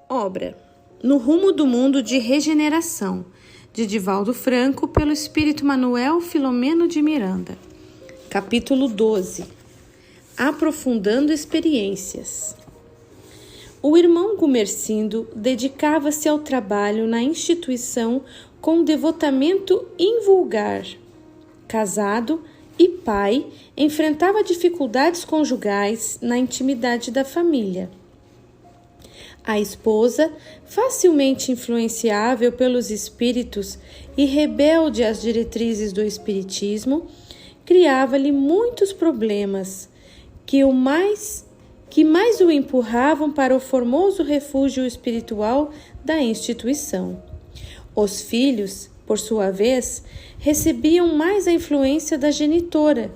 Obra No Rumo do Mundo de Regeneração, de Divaldo Franco, pelo espírito Manuel Filomeno de Miranda. Capítulo 12. Aprofundando experiências. O irmão Gumersindo dedicava-se ao trabalho na instituição com devotamento invulgar. Casado e pai, enfrentava dificuldades conjugais na intimidade da família. A esposa, facilmente influenciável pelos espíritos e rebelde às diretrizes do espiritismo, criava-lhe muitos problemas que mais o empurravam para o formoso refúgio espiritual da instituição. Os filhos, por sua vez, recebiam mais a influência da genitora,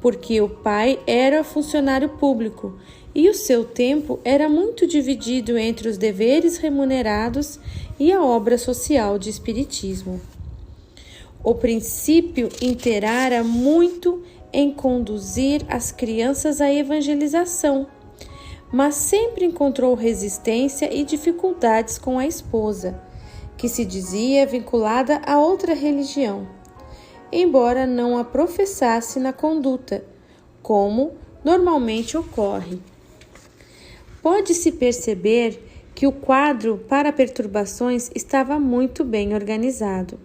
porque o pai era funcionário público e o seu tempo era muito dividido entre os deveres remunerados e a obra social de espiritismo. O princípio interara muito em conduzir as crianças à evangelização, mas sempre encontrou resistência e dificuldades com a esposa, que se dizia vinculada a outra religião, embora não a professasse na conduta, como normalmente ocorre. Pode-se perceber que o quadro para perturbações estava muito bem organizado.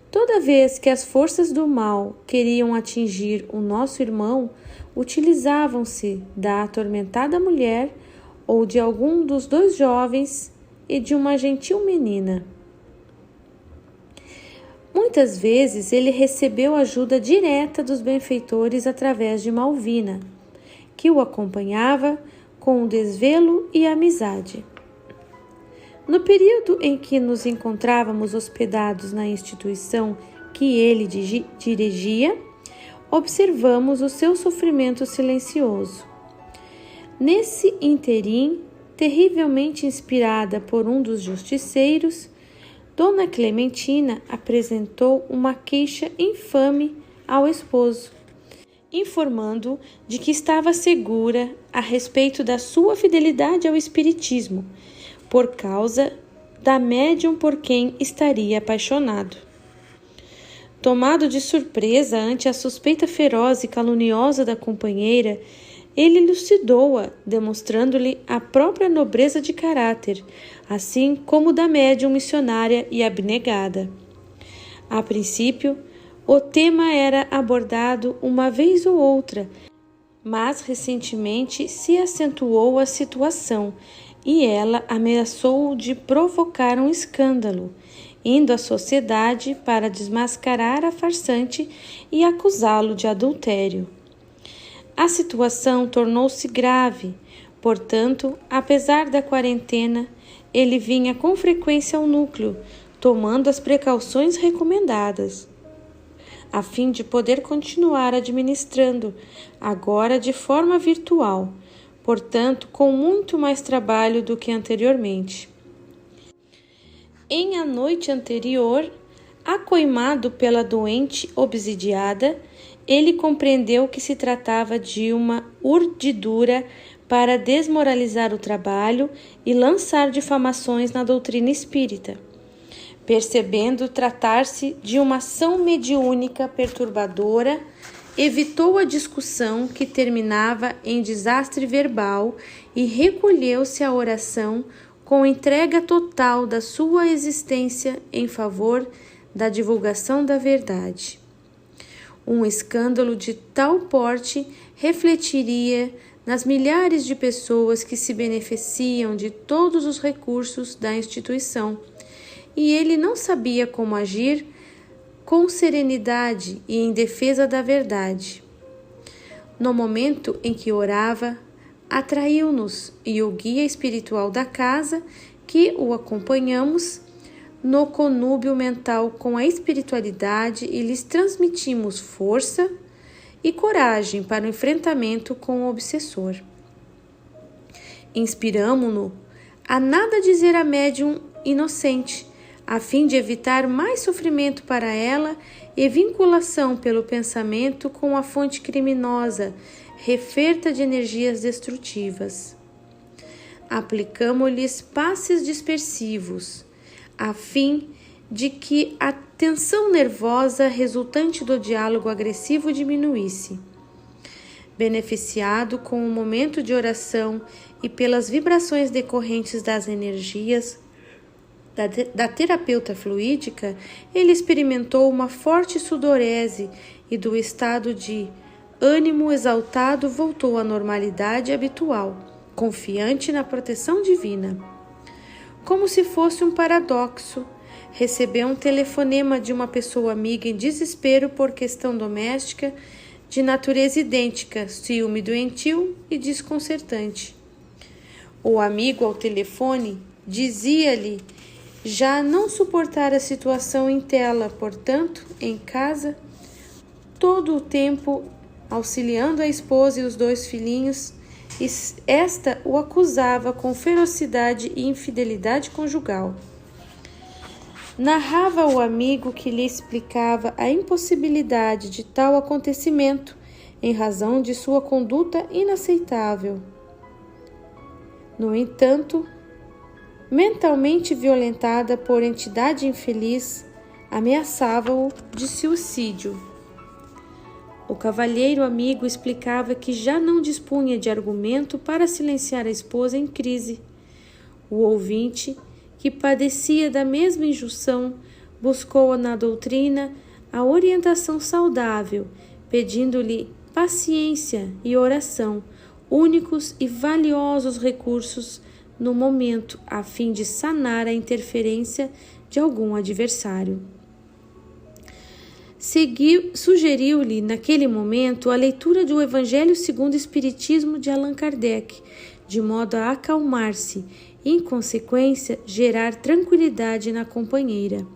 Toda vez que as forças do mal queriam atingir o nosso irmão, utilizavam-se da atormentada mulher ou de algum dos dois jovens e de uma gentil menina. Muitas vezes ele recebeu ajuda direta dos benfeitores através de Malvina, que o acompanhava com desvelo e amizade. No período em que nos encontrávamos hospedados na instituição que ele dirigia, observamos o seu sofrimento silencioso. Nesse interim, terrivelmente inspirada por um dos justiceiros, Dona Clementina apresentou uma queixa infame ao esposo, informando de que estava segura a respeito da sua fidelidade ao espiritismo, por causa da médium por quem estaria apaixonado. Tomado de surpresa ante a suspeita feroz e caluniosa da companheira, ele elucidou-a, demonstrando-lhe a própria nobreza de caráter, assim como da médium missionária e abnegada. A princípio, o tema era abordado uma vez ou outra, mas recentemente se acentuou a situação e ela ameaçou de provocar um escândalo, indo à sociedade para desmascarar a farsante e acusá-lo de adultério. A situação tornou-se grave, portanto, apesar da quarentena, ele vinha com frequência ao núcleo, tomando as precauções recomendadas, a fim de poder continuar administrando, agora de forma virtual, portanto, com muito mais trabalho do que anteriormente. Em a noite anterior, acoimado pela doente obsidiada, ele compreendeu que se tratava de uma urdidura para desmoralizar o trabalho e lançar difamações na doutrina espírita. Percebendo tratar-se de uma ação mediúnica perturbadora, evitou a discussão que terminava em desastre verbal e recolheu-se à oração com entrega total da sua existência em favor da divulgação da verdade. Um escândalo de tal porte refletiria nas milhares de pessoas que se beneficiam de todos os recursos da instituição, e ele não sabia como agir com serenidade e em defesa da verdade. No momento em que orava, atraiu-nos e o guia espiritual da casa, que o acompanhamos, no conúbio mental com a espiritualidade e lhes transmitimos força e coragem para o enfrentamento com o obsessor. Inspiramo-no a nada dizer à médium inocente, a fim de evitar mais sofrimento para ela e vinculação pelo pensamento com a fonte criminosa, referta de energias destrutivas. aplicamo-lhes passes dispersivos, a fim de que a tensão nervosa resultante do diálogo agressivo diminuísse. Beneficiado com o momento de oração e pelas vibrações decorrentes das energias da terapeuta fluídica, ele experimentou uma forte sudorese e do estado de ânimo exaltado voltou à normalidade habitual, confiante na proteção divina. Como se fosse um paradoxo, recebeu um telefonema de uma pessoa amiga em desespero por questão doméstica de natureza idêntica, ciúme doentio e desconcertante. O amigo ao telefone dizia-lhe já não suportar a situação em tela, portanto, em casa, todo o tempo auxiliando a esposa e os 2 filhinhos, e esta o acusava com ferocidade e infidelidade conjugal. Narrava o amigo que lhe explicava a impossibilidade de tal acontecimento em razão de sua conduta inaceitável. No entanto, mentalmente violentada por entidade infeliz, ameaçava-o de suicídio. O cavalheiro amigo explicava que já não dispunha de argumento para silenciar a esposa em crise. O ouvinte, que padecia da mesma injunção, buscou na doutrina a orientação saudável, pedindo-lhe paciência e oração, únicos e valiosos recursos no momento, a fim de sanar a interferência de algum adversário. Sugeriu-lhe, naquele momento, a leitura do Evangelho segundo o Espiritismo de Allan Kardec, de modo a acalmar-se e, em consequência, gerar tranquilidade na companheira.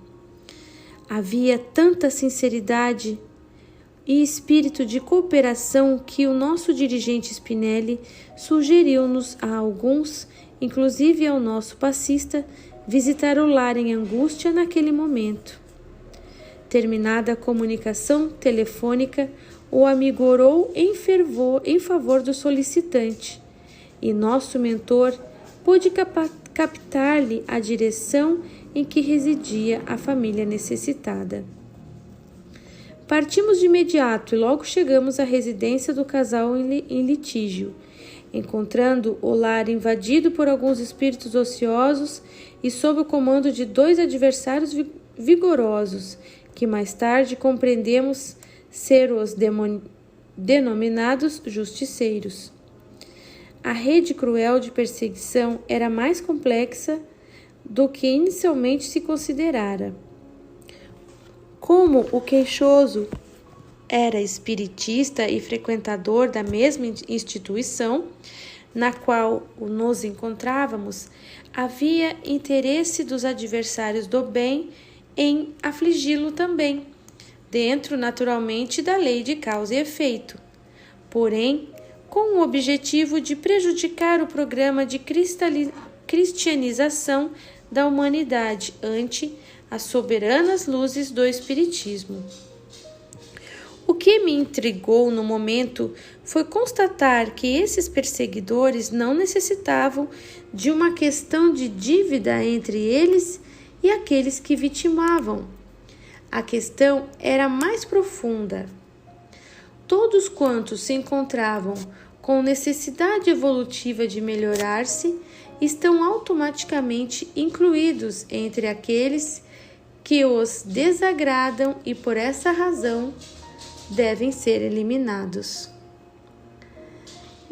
Havia tanta sinceridade e espírito de cooperação que o nosso dirigente Spinelli sugeriu-nos a alguns, inclusive ao nosso passista, visitar o lar em angústia naquele momento. Terminada a comunicação telefônica, o amigo orou em fervor em favor do solicitante, e nosso mentor pôde captar-lhe a direção em que residia a família necessitada. Partimos de imediato e logo chegamos à residência do casal em litígio, encontrando o lar invadido por alguns espíritos ociosos e sob o comando de 2 adversários vigorosos, que mais tarde compreendemos ser os denominados justiceiros. A rede cruel de perseguição era mais complexa do que inicialmente se considerara. Como o queixoso era espiritista e frequentador da mesma instituição na qual nos encontrávamos, havia interesse dos adversários do bem em afligi-lo também, dentro naturalmente da lei de causa e efeito, porém com o objetivo de prejudicar o programa de cristianização da humanidade ante as soberanas luzes do Espiritismo. O que me intrigou no momento foi constatar que esses perseguidores não necessitavam de uma questão de dívida entre eles e aqueles que vitimavam. A questão era mais profunda. Todos quantos se encontravam com necessidade evolutiva de melhorar-se estão automaticamente incluídos entre aqueles que os desagradam e, por essa razão, devem ser eliminados.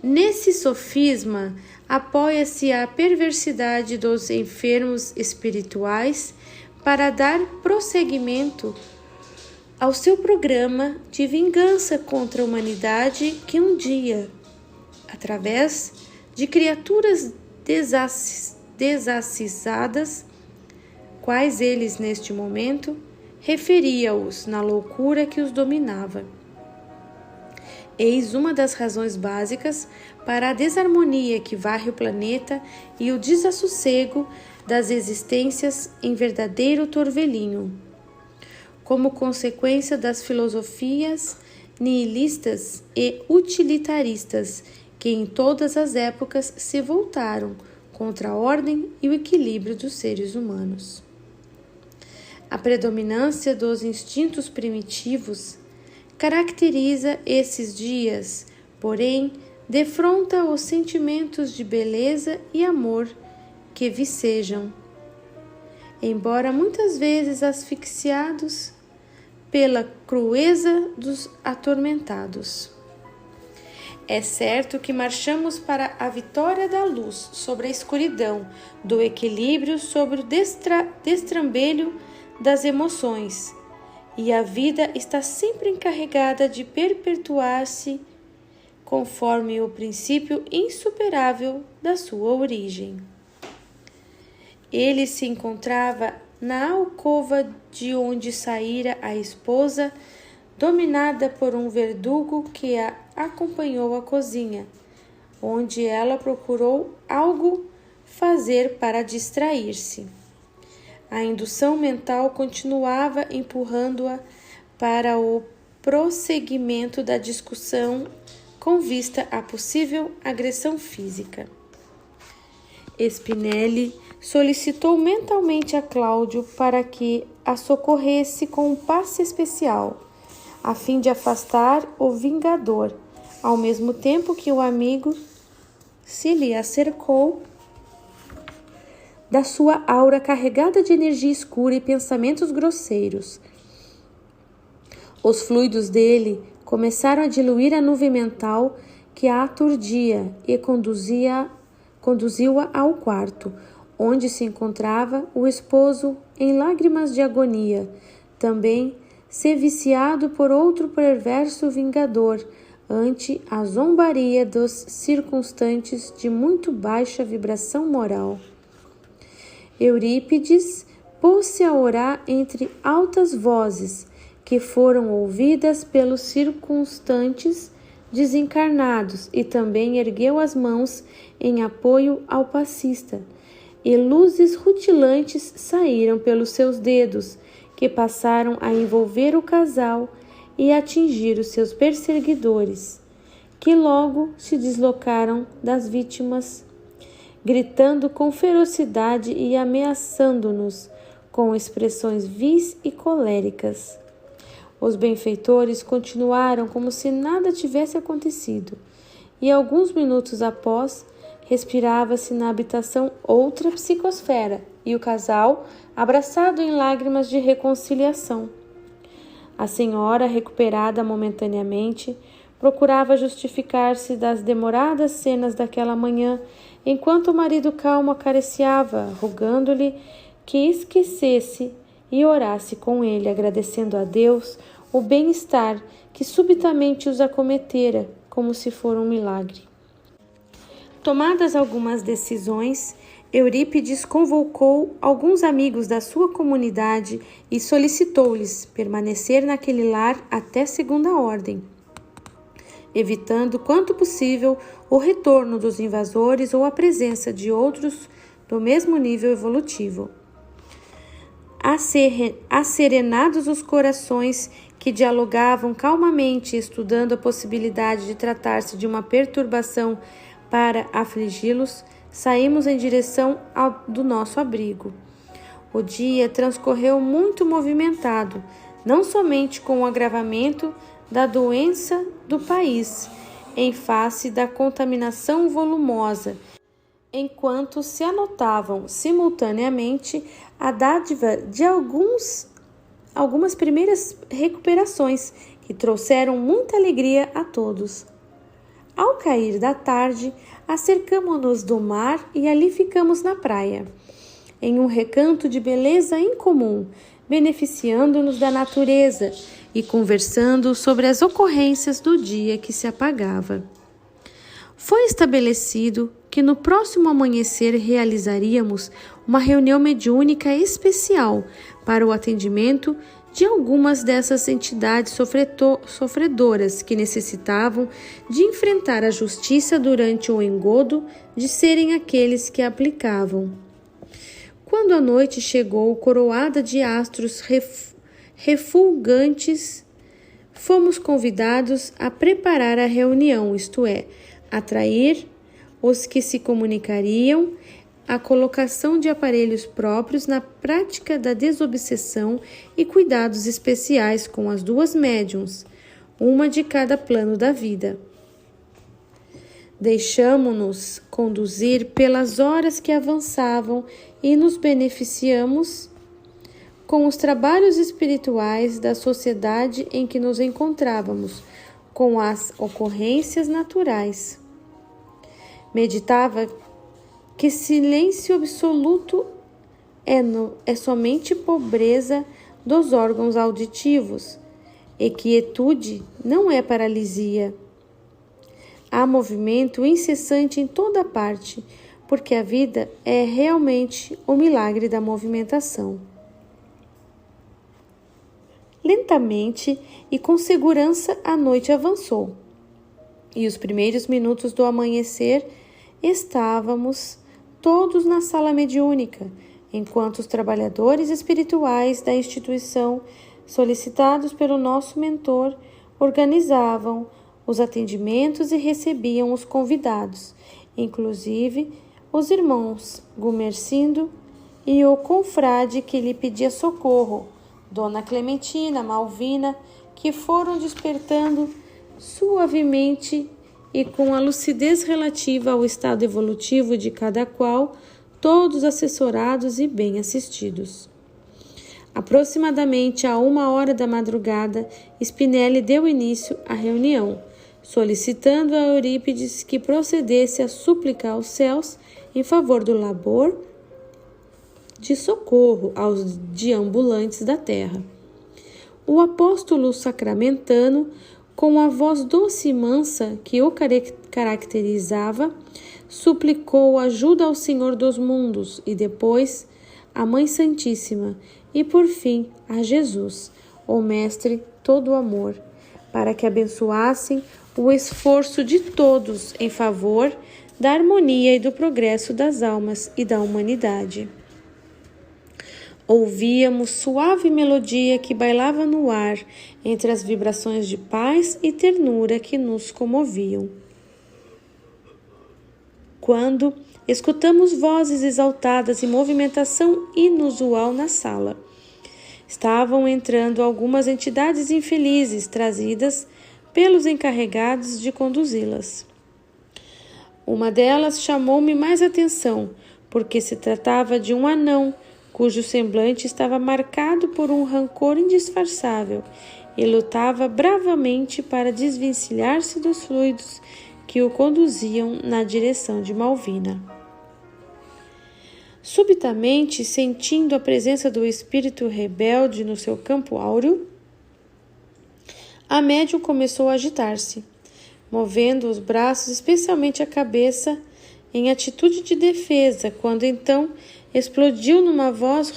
Nesse sofisma, apoia-se a perversidade dos enfermos espirituais para dar prosseguimento ao seu programa de vingança contra a humanidade que um dia, através de criaturas desacisadas, quais eles neste momento, referia-os na loucura que os dominava. Eis uma das razões básicas para a desarmonia que varre o planeta e o desassossego das existências em verdadeiro torvelinho. Como consequência das filosofias nihilistas e utilitaristas que em todas as épocas se voltaram contra a ordem e o equilíbrio dos seres humanos. A predominância dos instintos primitivos caracteriza esses dias, porém, defronta os sentimentos de beleza e amor que vicejam, embora muitas vezes asfixiados pela crueza dos atormentados. É certo que marchamos para a vitória da luz sobre a escuridão, do equilíbrio sobre o destrambelho das emoções, e a vida está sempre encarregada de perpetuar-se conforme o princípio insuperável da sua origem. Ele se encontrava na alcova de onde saíra a esposa, dominada por um verdugo que a acompanhou à cozinha, onde ela procurou algo fazer para distrair-se. A indução mental continuava empurrando-a para o prosseguimento da discussão com vista à possível agressão física. Spinelli solicitou mentalmente a Cláudio para que a socorresse com um passe especial, a fim de afastar o vingador, ao mesmo tempo que o amigo se lhe acercou da sua aura carregada de energia escura e pensamentos grosseiros. Os fluidos dele começaram a diluir a nuvem mental que a aturdia e conduziu-a ao quarto, onde se encontrava o esposo em lágrimas de agonia, também se viciado por outro perverso vingador, ante a zombaria dos circunstantes de muito baixa vibração moral. Eurípides pôs-se a orar entre altas vozes, que foram ouvidas pelos circunstantes desencarnados, e também ergueu as mãos em apoio ao passista, e luzes rutilantes saíram pelos seus dedos, que passaram a envolver o casal e atingir os seus perseguidores, que logo se deslocaram das vítimas, gritando com ferocidade e ameaçando-nos com expressões vis e coléricas. Os benfeitores continuaram como se nada tivesse acontecido, e alguns minutos após, respirava-se na habitação outra psicosfera, e o casal, abraçado em lágrimas de reconciliação. A senhora, recuperada momentaneamente, procurava justificar-se das demoradas cenas daquela manhã, enquanto o marido calmo acariciava, rogando-lhe que esquecesse e orasse com ele, agradecendo a Deus o bem-estar que subitamente os acometera, como se for um milagre. Tomadas algumas decisões, Eurípides convocou alguns amigos da sua comunidade e solicitou-lhes permanecer naquele lar até segunda ordem, evitando quanto possível o retorno dos invasores ou a presença de outros mesmo nível evolutivo. Asserenados os corações que dialogavam calmamente, estudando a possibilidade de tratar-se de uma perturbação para afligi-los, saímos em direção do nosso abrigo. O dia transcorreu muito movimentado, não somente com o agravamento da doença do país, em face da contaminação volumosa, enquanto se anotavam simultaneamente a dádiva de algumas primeiras recuperações que trouxeram muita alegria a todos. Ao cair da tarde, acercamo-nos do mar e ali ficamos na praia, em um recanto de beleza incomum, beneficiando-nos da natureza e conversando sobre as ocorrências do dia que se apagava. Foi estabelecido que no próximo amanhecer realizaríamos uma reunião mediúnica especial para o atendimento de algumas dessas entidades sofredoras que necessitavam de enfrentar a justiça durante o engodo de serem aqueles que a aplicavam. Quando a noite chegou, coroada de astros refulgantes, fomos convidados a preparar a reunião, isto é, atrair os que se comunicariam a colocação de aparelhos próprios na prática da desobsessão e cuidados especiais com as duas médiuns, uma de cada plano da vida. Deixamo-nos conduzir pelas horas que avançavam e nos beneficiamos com os trabalhos espirituais da sociedade em que nos encontrávamos, com as ocorrências naturais. Meditava que silêncio absoluto é somente pobreza dos órgãos auditivos e quietude não é paralisia. Há movimento incessante em toda parte, porque a vida é realmente o milagre da movimentação. Lentamente e com segurança a noite avançou, e os primeiros minutos do amanhecer estávamos todos na sala mediúnica, enquanto os trabalhadores espirituais da instituição, solicitados pelo nosso mentor, organizavam os atendimentos e recebiam os convidados, inclusive os irmãos Gumercindo e o confrade que lhe pedia socorro, Dona Clementina, Malvina, que foram despertando suavemente e com a lucidez relativa ao estado evolutivo de cada qual, todos assessorados e bem assistidos. Aproximadamente a 1h da madrugada, Spinelli deu início à reunião, solicitando a Eurípides que procedesse a suplicar aos céus em favor do labor de socorro aos deambulantes da terra. O apóstolo sacramentano, com a voz doce e mansa que o caracterizava, suplicou ajuda ao Senhor dos mundos e depois à Mãe Santíssima e por fim a Jesus, o Mestre todo amor, para que abençoassem o esforço de todos em favor da harmonia e do progresso das almas e da humanidade. Ouvíamos suave melodia que bailava no ar entre as vibrações de paz e ternura que nos comoviam. Quando escutamos vozes exaltadas e movimentação inusual na sala, estavam entrando algumas entidades infelizes trazidas pelos encarregados de conduzi-las. Uma delas chamou-me mais atenção, porque se tratava de um anão, cujo semblante estava marcado por um rancor indisfarçável e lutava bravamente para desvencilhar-se dos fluidos que o conduziam na direção de Malvina. Subitamente, sentindo a presença do espírito rebelde no seu campo áureo, a médium começou a agitar-se, movendo os braços, especialmente a cabeça, em atitude de defesa, quando então explodiu numa voz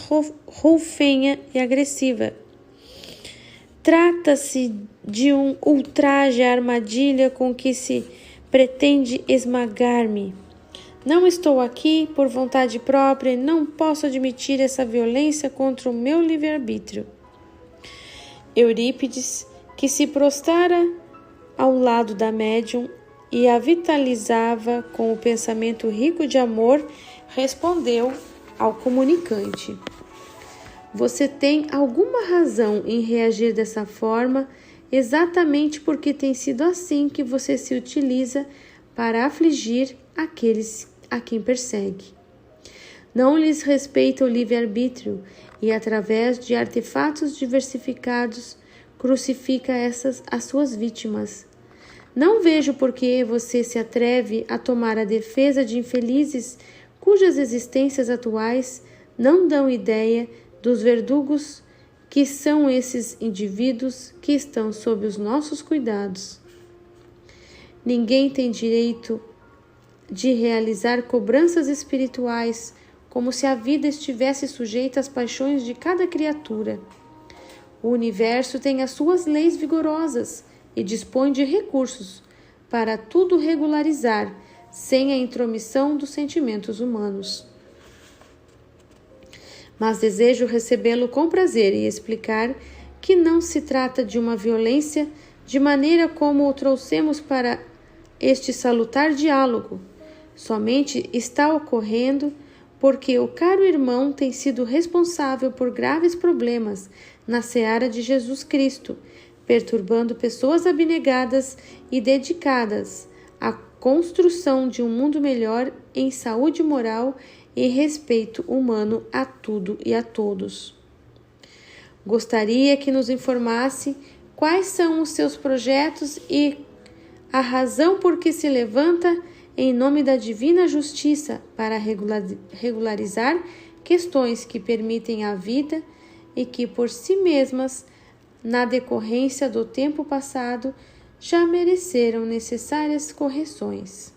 roufenha e agressiva. Trata-se de um ultraje à armadilha com que se pretende esmagar-me. Não estou aqui por vontade própria e não posso admitir essa violência contra o meu livre-arbítrio. Eurípides, que se prostrara ao lado da médium e a vitalizava com o pensamento rico de amor, respondeu ao comunicante: você tem alguma razão em reagir dessa forma, exatamente porque tem sido assim que você se utiliza para afligir aqueles a quem persegue. Não lhes respeita o livre-arbítrio e, através de artefatos diversificados, crucifica as suas vítimas. Não vejo por que você se atreve a tomar a defesa de infelizes cujas existências atuais não dão ideia dos verdugos que são esses indivíduos que estão sob os nossos cuidados. Ninguém tem direito de realizar cobranças espirituais como se a vida estivesse sujeita às paixões de cada criatura. O universo tem as suas leis vigorosas e dispõe de recursos para tudo regularizar, sem a intromissão dos sentimentos humanos. Mas desejo recebê-lo com prazer e explicar que não se trata de uma violência de maneira como o trouxemos para este salutar diálogo. Somente está ocorrendo porque o caro irmão tem sido responsável por graves problemas na seara de Jesus Cristo, perturbando pessoas abnegadas e dedicadas à construção de um mundo melhor em saúde moral e respeito humano a tudo e a todos. Gostaria que nos informasse quais são os seus projetos e a razão por que se levanta em nome da divina justiça para regularizar questões que permitem a vida e que por si mesmas, na decorrência do tempo passado, já mereceram necessárias correções.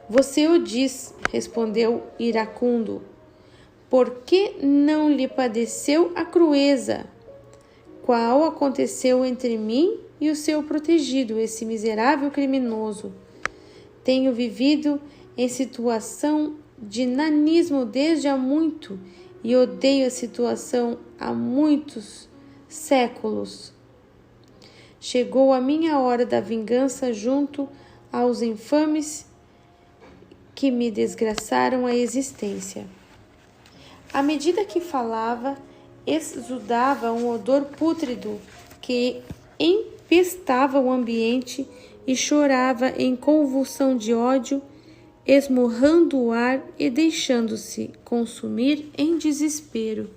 Você o diz, respondeu iracundo, por que não lhe padeceu a crueza? Qual aconteceu entre mim e o seu protegido, esse miserável criminoso? Tenho vivido em situação de nanismo desde há muito e odeio a situação há muitos séculos. Chegou a minha hora da vingança junto aos infames que me desgraçaram a existência. À medida que falava, exudava um odor pútrido que empestava o ambiente e chorava em convulsão de ódio, esmurrando o ar e deixando-se consumir em desespero.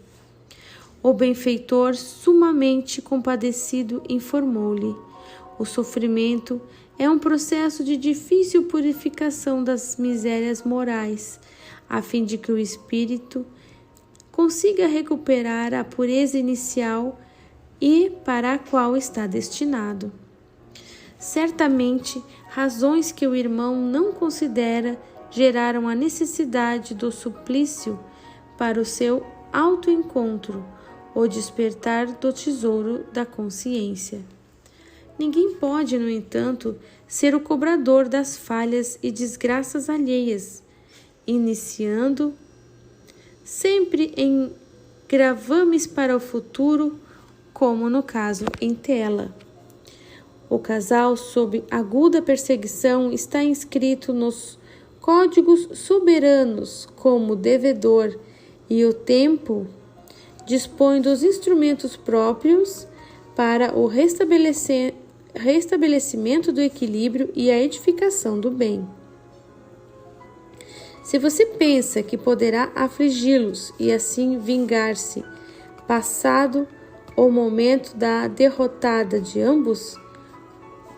O benfeitor, sumamente compadecido, informou-lhe: o sofrimento é um processo de difícil purificação das misérias morais, a fim de que o espírito consiga recuperar a pureza inicial e para a qual está destinado. Certamente, razões que o irmão não considera geraram a necessidade do suplício para o seu autoencontro, o despertar do tesouro da consciência. Ninguém pode, no entanto, ser o cobrador das falhas e desgraças alheias, iniciando sempre em gravames para o futuro, como no caso em Tela. O casal sob aguda perseguição está inscrito nos códigos soberanos como devedor e o tempo dispõe dos instrumentos próprios para o restabelecimento do equilíbrio e a edificação do bem. Se você pensa que poderá afligi-los e assim vingar-se, passado o momento da derrotada de ambos,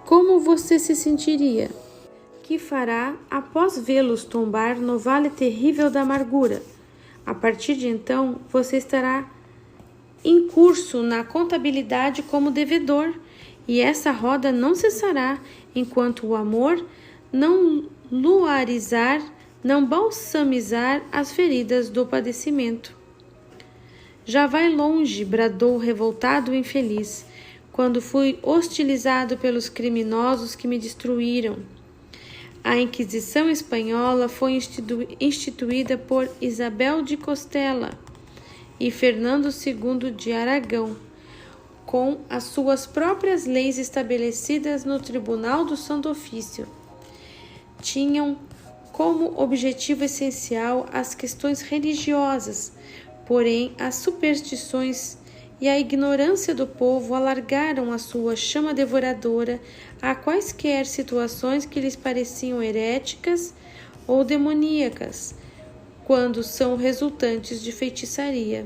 como você se sentiria? Que fará após vê-los tombar no vale terrível da amargura? A partir de então, você estará em curso na contabilidade como devedor, e essa roda não cessará enquanto o amor não luarizar, não balsamizar as feridas do padecimento. Já vai longe, bradou o revoltado infeliz, quando fui hostilizado pelos criminosos que me destruíram. A Inquisição Espanhola foi instituída por Isabel de Costela e Fernando II de Aragão, com as suas próprias leis estabelecidas no Tribunal do Santo Ofício. Tinham como objetivo essencial as questões religiosas, porém as superstições e a ignorância do povo alargaram a sua chama devoradora a quaisquer situações que lhes pareciam heréticas ou demoníacas, quando são resultantes de feitiçaria.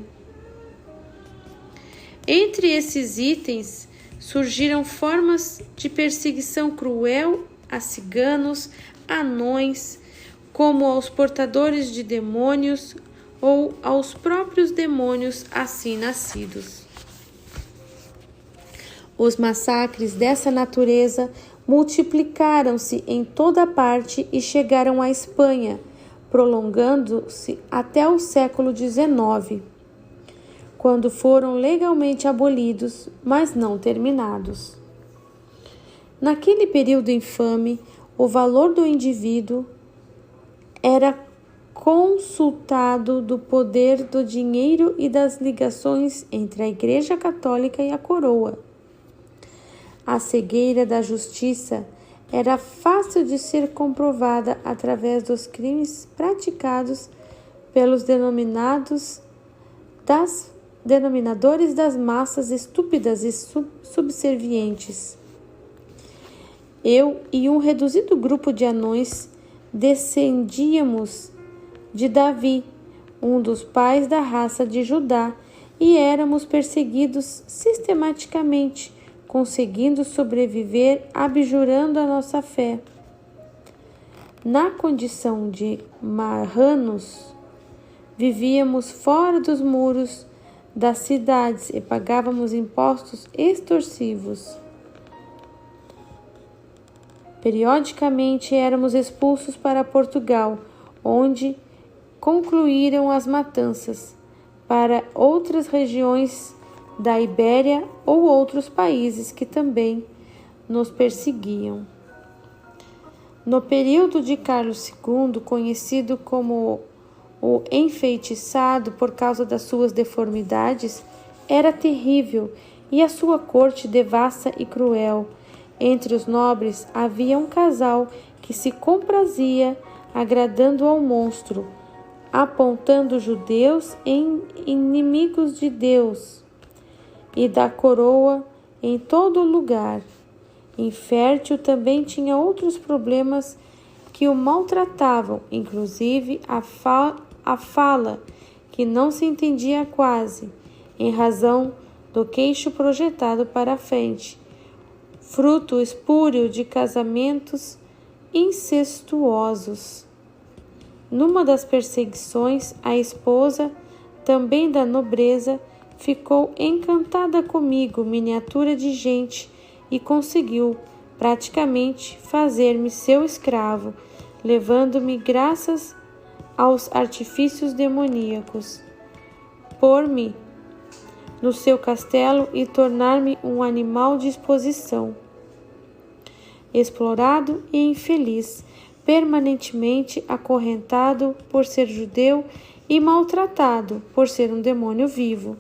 Entre esses itens surgiram formas de perseguição cruel a ciganos, anões, como aos portadores de demônios ou aos próprios demônios assim nascidos. Os massacres dessa natureza multiplicaram-se em toda parte e chegaram à Espanha, prolongando-se até o século XIX, quando foram legalmente abolidos, mas não terminados. Naquele período infame, o valor do indivíduo era consultado do poder do dinheiro e das ligações entre a Igreja Católica e a coroa. A cegueira da justiça era fácil de ser comprovada através dos crimes praticados pelos denominadores das massas estúpidas e subservientes. Eu e um reduzido grupo de anões descendíamos de Davi, um dos pais da raça de Judá, e éramos perseguidos sistematicamente, conseguindo sobreviver abjurando a nossa fé. Na condição de marranos, vivíamos fora dos muros das cidades e pagávamos impostos extorsivos. Periodicamente éramos expulsos para Portugal, onde concluíram as matanças, para outras regiões da Ibéria ou outros países que também nos perseguiam. No período de Carlos II, conhecido como o enfeitiçado por causa das suas deformidades, era terrível e a sua corte devassa e cruel. Entre os nobres havia um casal que se comprazia agradando ao monstro, apontando judeus em inimigos de Deus e da coroa em todo lugar. Infértil também tinha outros problemas que o maltratavam, inclusive a fala, que não se entendia quase, em razão do queixo projetado para a frente, fruto espúrio de casamentos incestuosos. Numa das perseguições, a esposa, também da nobreza, ficou encantada comigo, miniatura de gente, e conseguiu, praticamente, fazer-me seu escravo, levando-me graças aos artifícios demoníacos, pôr-me no seu castelo e tornar-me um animal de exposição, explorado e infeliz, permanentemente acorrentado por ser judeu e maltratado por ser um demônio vivo,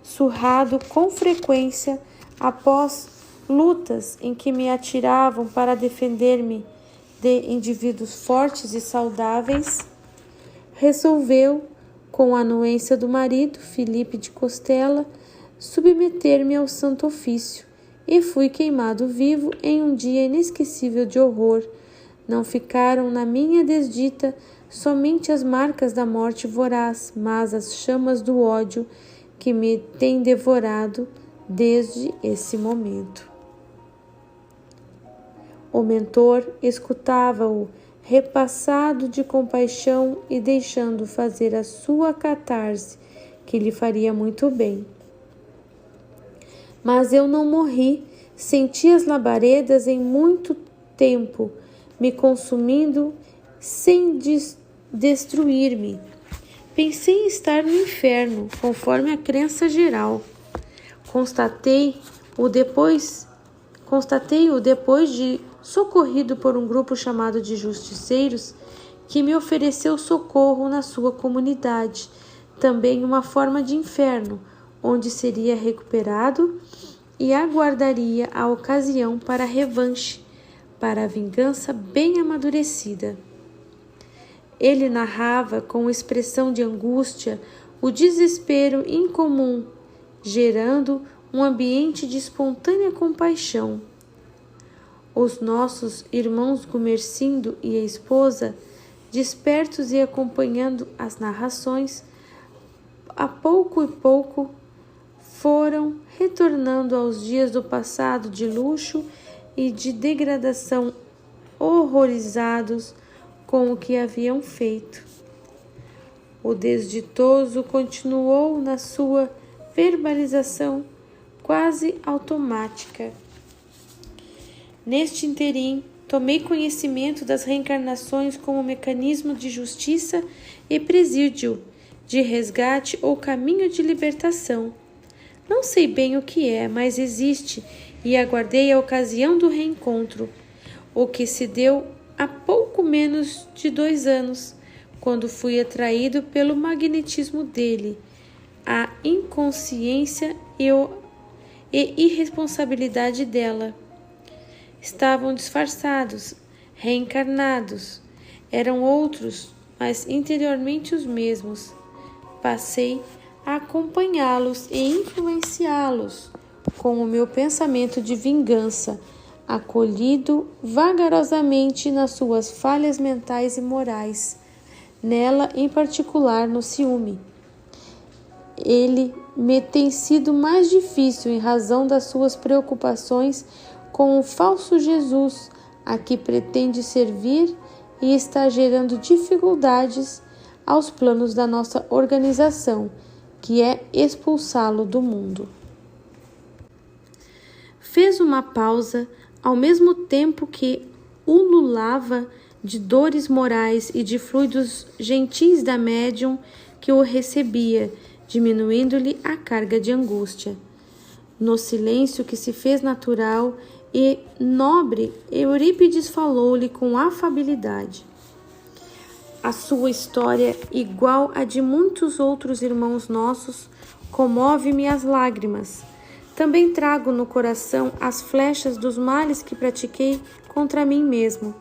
surrado com frequência após lutas em que me atiravam para defender-me de indivíduos fortes e saudáveis, resolveu, com a anuência do marido, Filipe de Costela, submeter-me ao santo ofício, e fui queimado vivo em um dia inesquecível de horror. Não ficaram na minha desdita somente as marcas da morte voraz, mas as chamas do ódio que me tem devorado desde esse momento. O mentor escutava-o, repassado de compaixão e deixando fazer a sua catarse, que lhe faria muito bem. Mas eu não morri, senti as labaredas em muito tempo, me consumindo sem destruir-me. Pensei em estar no inferno, conforme a crença geral. Constatei-o depois de socorrido por um grupo chamado de justiceiros que me ofereceu socorro na sua comunidade, também uma forma de inferno, onde seria recuperado e aguardaria a ocasião para a revanche, para a vingança bem amadurecida. Ele narrava com expressão de angústia o desespero incomum, gerando um ambiente de espontânea compaixão. Os nossos irmãos Gumersindo e a esposa, despertos e acompanhando as narrações, a pouco e pouco foram retornando aos dias do passado de luxo e de degradação, horrorizados com o que haviam feito. O desditoso continuou na sua verbalização quase automática. Neste interim, tomei conhecimento das reencarnações como mecanismo de justiça e presídio, de resgate ou caminho de libertação. Não sei bem o que é, mas existe, e aguardei a ocasião do reencontro, o que se deu há pouco menos de 2 anos, quando fui atraído pelo magnetismo dele, a inconsciência e irresponsabilidade dela. estavam disfarçados, reencarnados. Eram outros, mas interiormente os mesmos. Passei a acompanhá-los e influenciá-los com o meu pensamento de vingança, acolhido vagarosamente nas suas falhas mentais e morais, nela em particular no ciúme. Ele me tem sido mais difícil em razão das suas preocupações com o falso Jesus a que pretende servir e está gerando dificuldades aos planos da nossa organização, que é expulsá-lo do mundo. Fez uma pausa, ao mesmo tempo que ululava de dores morais e de fluidos gentis da médium que o recebia, diminuindo-lhe a carga de angústia. No silêncio que se fez natural e nobre, Eurípides falou-lhe com afabilidade. A sua história, igual a de muitos outros irmãos nossos, comove-me às lágrimas. Também trago no coração as flechas dos males que pratiquei contra mim mesmo.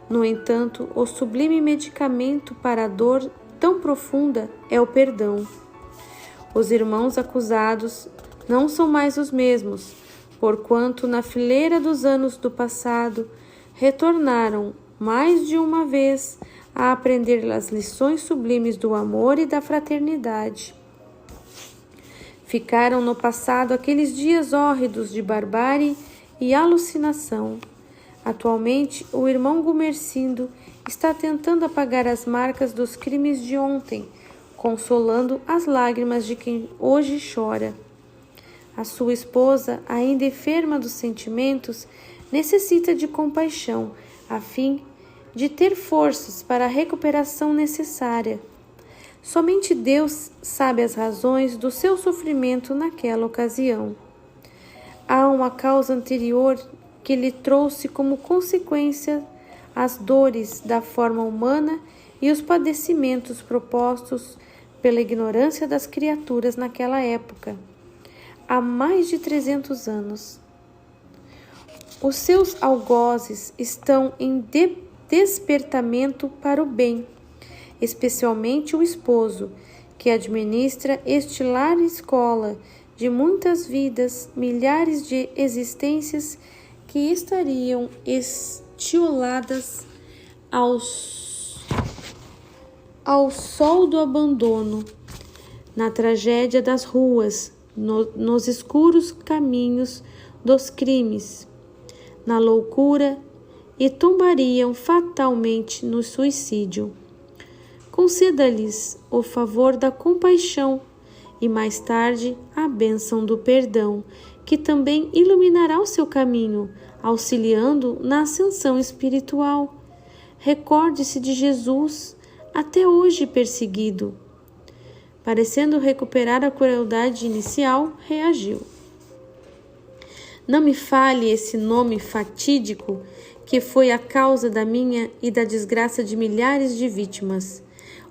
No entanto, o sublime medicamento para a dor tão profunda é o perdão. Os irmãos acusados não são mais os mesmos, porquanto na fileira dos anos do passado retornaram mais de uma vez a aprender as lições sublimes do amor e da fraternidade. Ficaram no passado aqueles dias hórridos de barbárie e alucinação. Atualmente, o irmão Gumersindo está tentando apagar as marcas dos crimes de ontem, consolando as lágrimas de quem hoje chora. A sua esposa, ainda enferma dos sentimentos, necessita de compaixão, a fim de ter forças para a recuperação necessária. Somente Deus sabe as razões do seu sofrimento naquela ocasião. Há uma causa anterior que lhe trouxe como consequência as dores da forma humana e os padecimentos propostos pela ignorância das criaturas naquela época, há mais de 300 anos. Os seus algozes estão em despertamento para o bem, especialmente o esposo, que administra este lar escola de muitas vidas, milhares de existências que estariam estioladas ao sol do abandono, na tragédia das ruas, nos escuros caminhos dos crimes, na loucura, e tombariam fatalmente no suicídio. Conceda-lhes o favor da compaixão e mais tarde a bênção do perdão, que também iluminará o seu caminho, auxiliando na ascensão espiritual. Recorde-se de Jesus, até hoje perseguido. Parecendo recuperar a crueldade inicial, reagiu. Não me fale esse nome fatídico que foi a causa da minha e da desgraça de milhares de vítimas.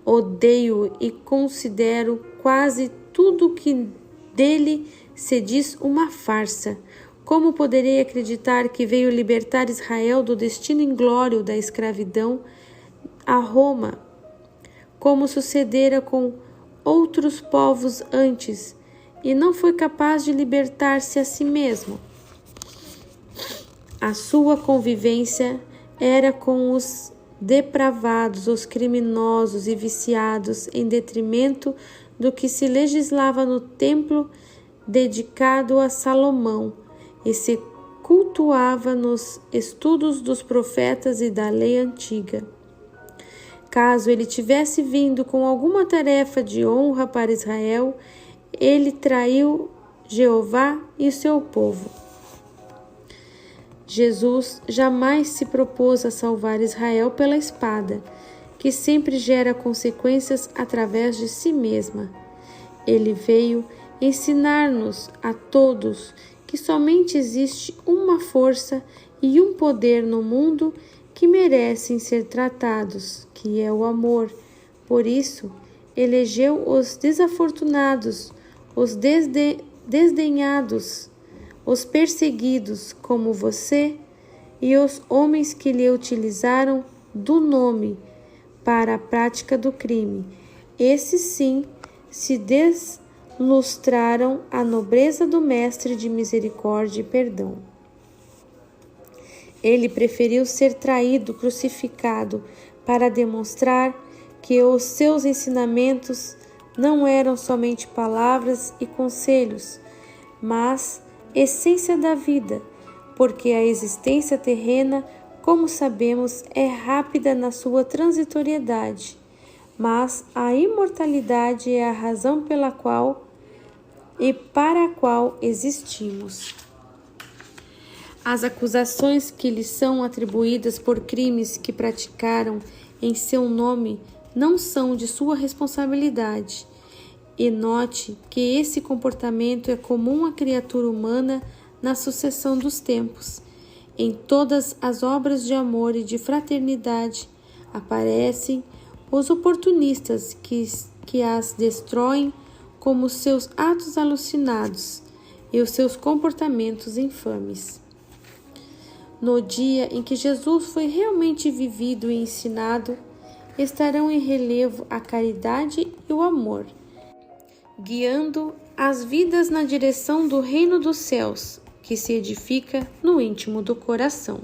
Odeio e considero quase tudo que dele se diz uma farsa. Como poderei acreditar que veio libertar Israel do destino inglório da escravidão a Roma, como sucedera com outros povos antes, e não foi capaz de libertar-se a si mesmo? A sua convivência era com os depravados, os criminosos e viciados, em detrimento do que se legislava no templo dedicado a Salomão e se cultuava nos estudos dos profetas e da lei antiga. Caso ele tivesse vindo com alguma tarefa de honra para Israel, ele traiu Jeová e o seu povo. Jesus jamais se propôs a salvar Israel pela espada, que sempre gera consequências através de si mesma. Ele veio ensinar-nos a todos que somente existe uma força e um poder no mundo que merecem ser tratados, que é o amor. Por isso, elegeu os desafortunados, os desdenhados, os perseguidos como você e os homens que lhe utilizaram do nome para a prática do crime. Esses sim se deslustraram a nobreza do Mestre de misericórdia e perdão. Ele preferiu ser traído, crucificado, para demonstrar que os seus ensinamentos não eram somente palavras e conselhos, mas essência da vida, porque a existência terrena, como sabemos, é rápida na sua transitoriedade, mas a imortalidade é a razão pela qual e para a qual existimos. As acusações que lhes são atribuídas por crimes que praticaram em seu nome não são de sua responsabilidade. E note que esse comportamento é comum à criatura humana na sucessão dos tempos. Em todas as obras de amor e de fraternidade aparecem os oportunistas que as destroem como seus atos alucinados e os seus comportamentos infames. No dia em que Jesus foi realmente vivido e ensinado, estarão em relevo a caridade e o amor, guiando as vidas na direção do reino dos céus, que se edifica no íntimo do coração.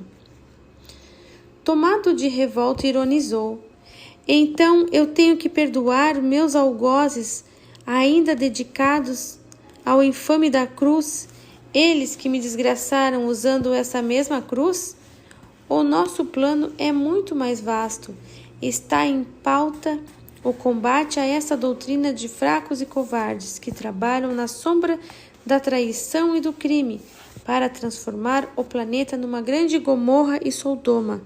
Tomado de revolta, ironizou: então eu tenho que perdoar meus algozes ainda dedicados ao infame da cruz, eles que me desgraçaram usando essa mesma cruz? O nosso plano é muito mais vasto. Está em pauta o combate a essa doutrina de fracos e covardes que trabalham na sombra da traição e do crime para transformar o planeta numa grande Gomorra e Sodoma,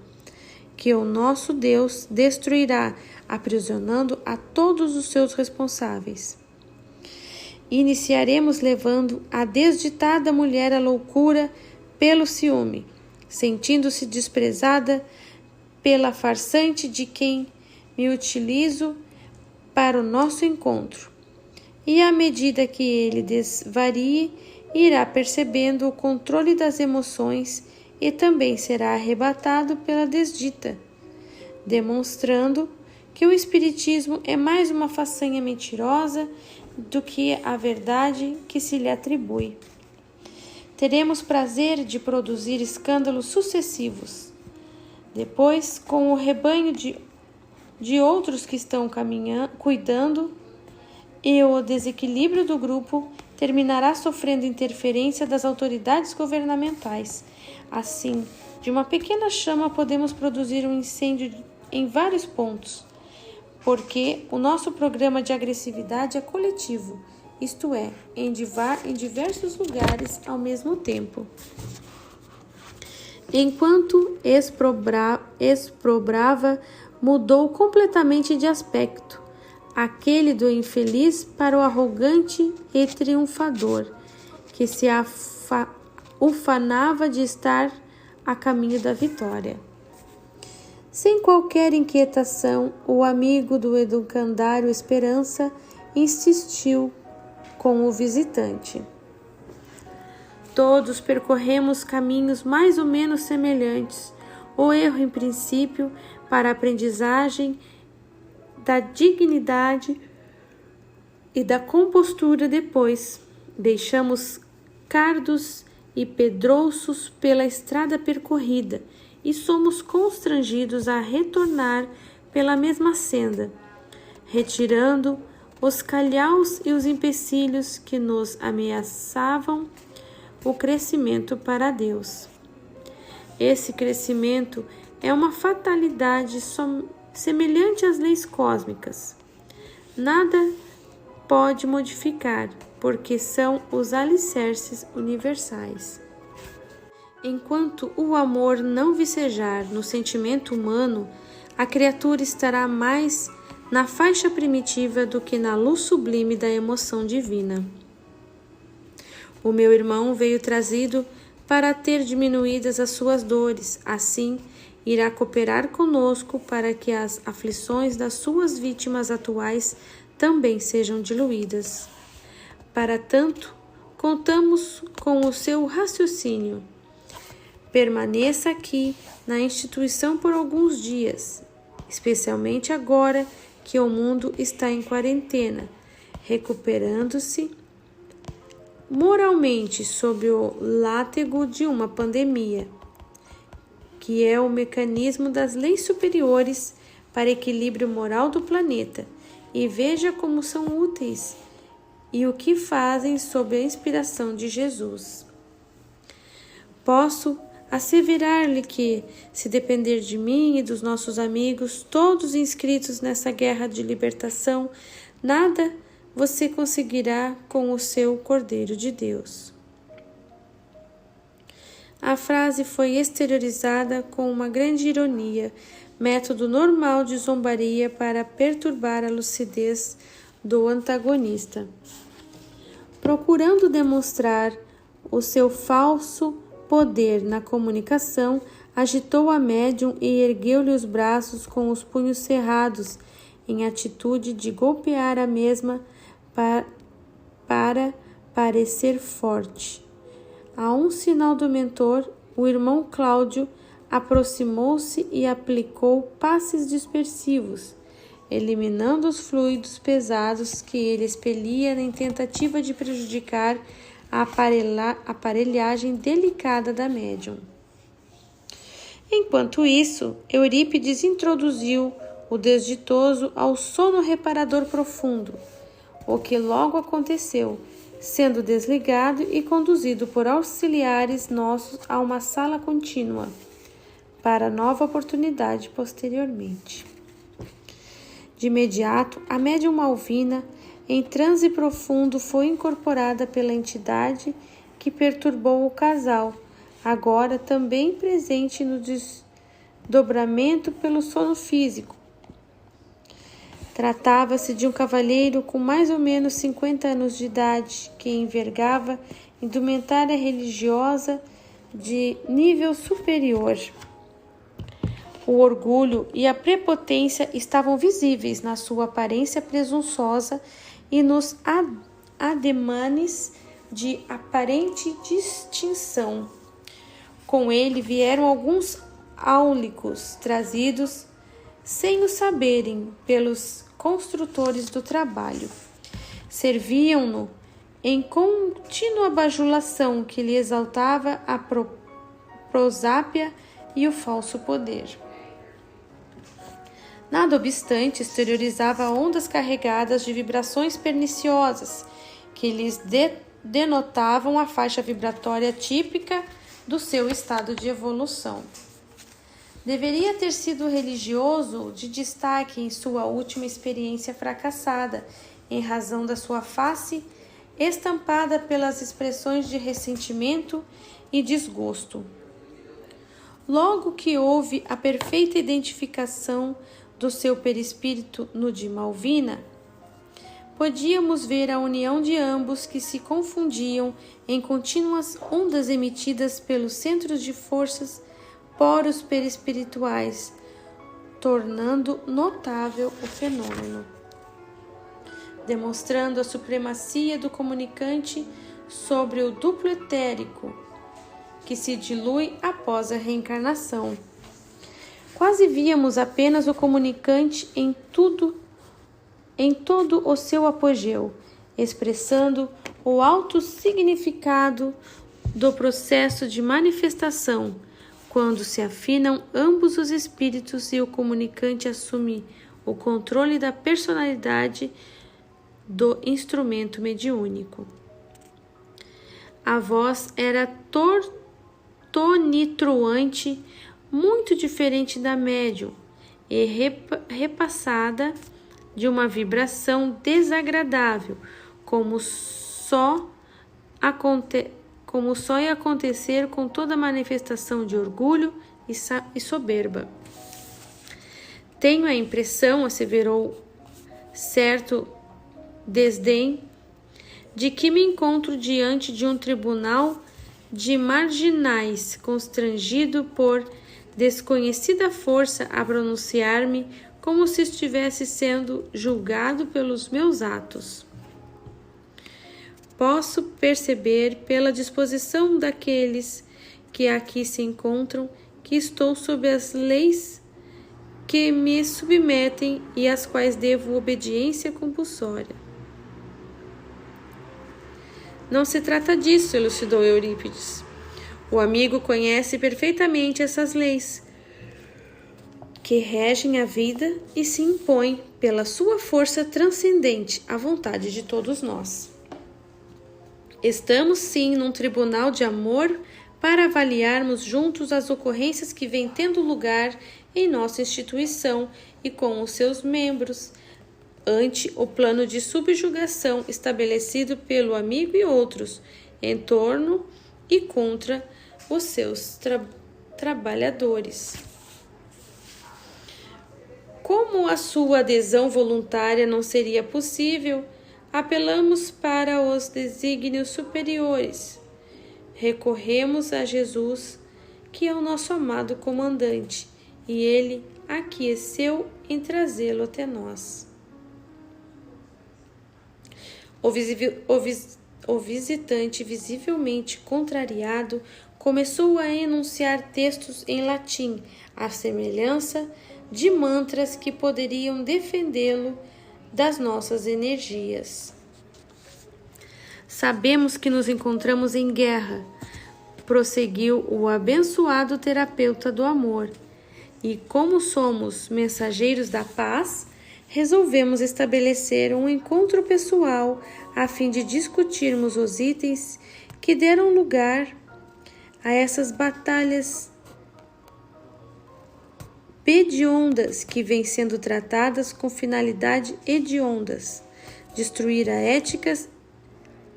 que o nosso Deus destruirá, aprisionando a todos os seus responsáveis. Iniciaremos levando a desditada mulher à loucura pelo ciúme, sentindo-se desprezada pela farsante de quem me utilizo para o nosso encontro. E à medida que ele desvarie, irá percebendo o controle das emoções e também será arrebatado pela desdita, demonstrando que o espiritismo é mais uma façanha mentirosa do que a verdade que se lhe atribui. Teremos prazer de produzir escândalos sucessivos. Depois, com o rebanho de outros que estão cuidando, e o desequilíbrio do grupo terminará sofrendo interferência das autoridades governamentais. Assim, de uma pequena chama podemos produzir um incêndio em vários pontos, porque o nosso programa de agressividade é coletivo, isto é, em diversos lugares ao mesmo tempo. Enquanto exprobrava, mudou completamente de aspecto, aquele do infeliz para o arrogante e triunfador, que se ufanava de estar a caminho da vitória. Sem qualquer inquietação, o amigo do educandário Esperança insistiu com o visitante. Todos percorremos caminhos mais ou menos semelhantes. O erro, em princípio, para a aprendizagem da dignidade e da compostura depois. Deixamos cardos e pedrouços pela estrada percorrida e somos constrangidos a retornar pela mesma senda, retirando os calhaus e os empecilhos que nos ameaçavam o crescimento para Deus. Esse crescimento é uma fatalidade semelhante às leis cósmicas. Nada pode modificar, porque são os alicerces universais. Enquanto o amor não vicejar no sentimento humano, a criatura estará mais na faixa primitiva do que na luz sublime da emoção divina. O meu irmão veio trazido para ter diminuídas as suas dores, assim irá cooperar conosco para que as aflições das suas vítimas atuais também sejam diluídas. Para tanto, contamos com o seu raciocínio. Permaneça aqui na instituição por alguns dias, especialmente agora que o mundo está em quarentena, recuperando-se moralmente sob o látego de uma pandemia, que é o mecanismo das leis superiores para equilíbrio moral do planeta, e veja como são úteis e o que fazem sob a inspiração de Jesus. Posso asseverar-lhe que, se depender de mim e dos nossos amigos, todos inscritos nessa guerra de libertação, nada você conseguirá com o seu Cordeiro de Deus. A frase foi exteriorizada com uma grande ironia, método normal de zombaria para perturbar a lucidez do antagonista. Procurando demonstrar o seu falso poder na comunicação, agitou a médium e ergueu-lhe os braços com os punhos cerrados, em atitude de golpear a mesma para parecer forte. A um sinal do mentor, o irmão Cláudio aproximou-se e aplicou passes dispersivos, eliminando os fluidos pesados que ele expelia na tentativa de prejudicar a aparelhagem delicada da médium. Enquanto isso, Eurípides introduziu o desditoso ao sono reparador profundo, o que logo aconteceu, sendo desligado e conduzido por auxiliares nossos a uma sala contínua, para nova oportunidade posteriormente. De imediato, a médium Malvina, em transe profundo, foi incorporada pela entidade que perturbou o casal, agora também presente no desdobramento pelo sono físico. Tratava-se de um cavalheiro com mais ou menos 50 anos de idade, que envergava indumentária religiosa de nível superior. O orgulho e a prepotência estavam visíveis na sua aparência presunçosa e nos ademanes de aparente distinção. Com ele vieram alguns áulicos trazidos sem o saberem pelos construtores do trabalho. Serviam-no em contínua bajulação que lhe exaltava a prosápia e o falso poder. Nada obstante, exteriorizava ondas carregadas de vibrações perniciosas, que lhes denotavam a faixa vibratória típica do seu estado de evolução. Deveria ter sido religioso de destaque em sua última experiência fracassada, em razão da sua face estampada pelas expressões de ressentimento e desgosto. Logo que houve a perfeita identificação do seu perispírito no de Malvina, podíamos ver a união de ambos que se confundiam em contínuas ondas emitidas pelos centros de forças poros perispirituais, tornando notável o fenômeno, demonstrando a supremacia do comunicante sobre o duplo etérico, que se dilui após a reencarnação. Quase víamos apenas o comunicante em todo o seu apogeu, expressando o alto significado do processo de manifestação, quando se afinam ambos os espíritos e o comunicante assume o controle da personalidade do instrumento mediúnico. A voz era tonitruante, muito diferente da médium, e repassada de uma vibração desagradável, como só ia acontecer com toda manifestação de orgulho e soberba. Tenho a impressão, asseverou certo desdém, de que me encontro diante de um tribunal de marginais, constrangido por desconhecida força a pronunciar-me como se estivesse sendo julgado pelos meus atos. Posso perceber pela disposição daqueles que aqui se encontram, que estou sob as leis que me submetem e às quais devo obediência compulsória. Não se trata disso, elucidou Eurípides. O amigo conhece perfeitamente essas leis que regem a vida e se impõem pela sua força transcendente à vontade de todos nós. Estamos, sim, num tribunal de amor para avaliarmos juntos as ocorrências que vêm tendo lugar em nossa instituição e com os seus membros, ante o plano de subjugação estabelecido pelo amigo e outros, em torno e contra os seus trabalhadores. Como a sua adesão voluntária não seria possível, apelamos para os desígnios superiores. Recorremos a Jesus, que é o nosso amado comandante, e ele aqueceu em trazê-lo até nós. O visitante, visivelmente contrariado, começou a enunciar textos em latim, à semelhança de mantras que poderiam defendê-lo das nossas energias. Sabemos que nos encontramos em guerra, prosseguiu o abençoado terapeuta do amor, e como somos mensageiros da paz, resolvemos estabelecer um encontro pessoal a fim de discutirmos os itens que deram lugar a essas batalhas hediondas que vêm sendo tratadas com finalidade hediondas, destruir a ética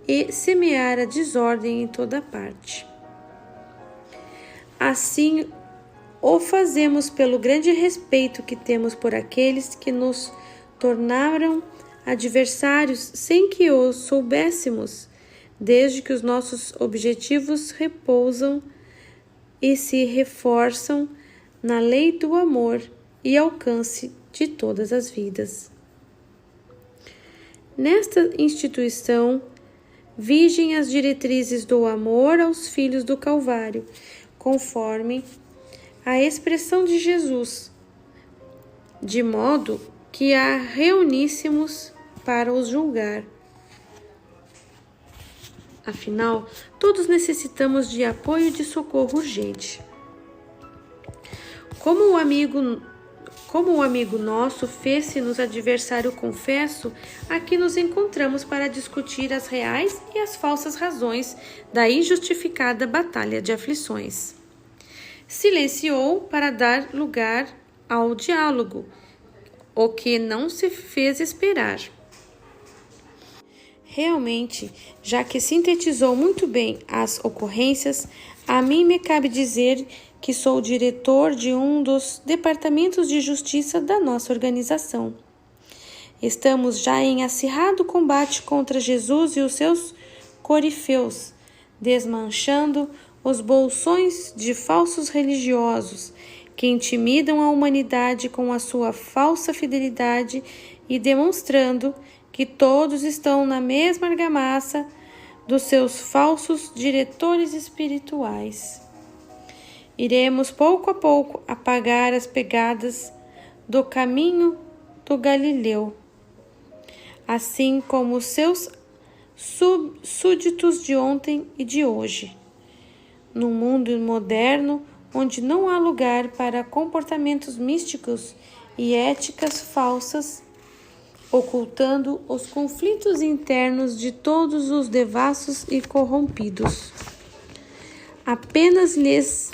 e semear a desordem em toda parte. Assim, o fazemos pelo grande respeito que temos por aqueles que nos tornaram adversários sem que o soubéssemos, desde que os nossos objetivos repousam e se reforçam na lei do amor e alcance de todas as vidas. Nesta instituição, vigem as diretrizes do amor aos filhos do Calvário, conforme a expressão de Jesus, de modo que a reuníssemos para os julgar. Afinal, todos necessitamos de apoio e de socorro urgente. Como o amigo nosso fez-se-nos adversário confesso, aqui nos encontramos para discutir as reais e as falsas razões da injustificada batalha de aflições. Silenciou para dar lugar ao diálogo, o que não se fez esperar. Realmente, já que sintetizou muito bem as ocorrências, a mim me cabe dizer que sou diretor de um dos departamentos de justiça da nossa organização. Estamos já em acirrado combate contra Jesus e os seus corifeus, desmanchando os bolsões de falsos religiosos que intimidam a humanidade com a sua falsa fidelidade e demonstrando que todos estão na mesma argamassa dos seus falsos diretores espirituais. Iremos pouco a pouco apagar as pegadas do caminho do Galileu, assim como os seus súditos de ontem e de hoje. Num mundo moderno onde não há lugar para comportamentos místicos e éticas falsas, ocultando os conflitos internos de todos os devassos e corrompidos. Apenas lhes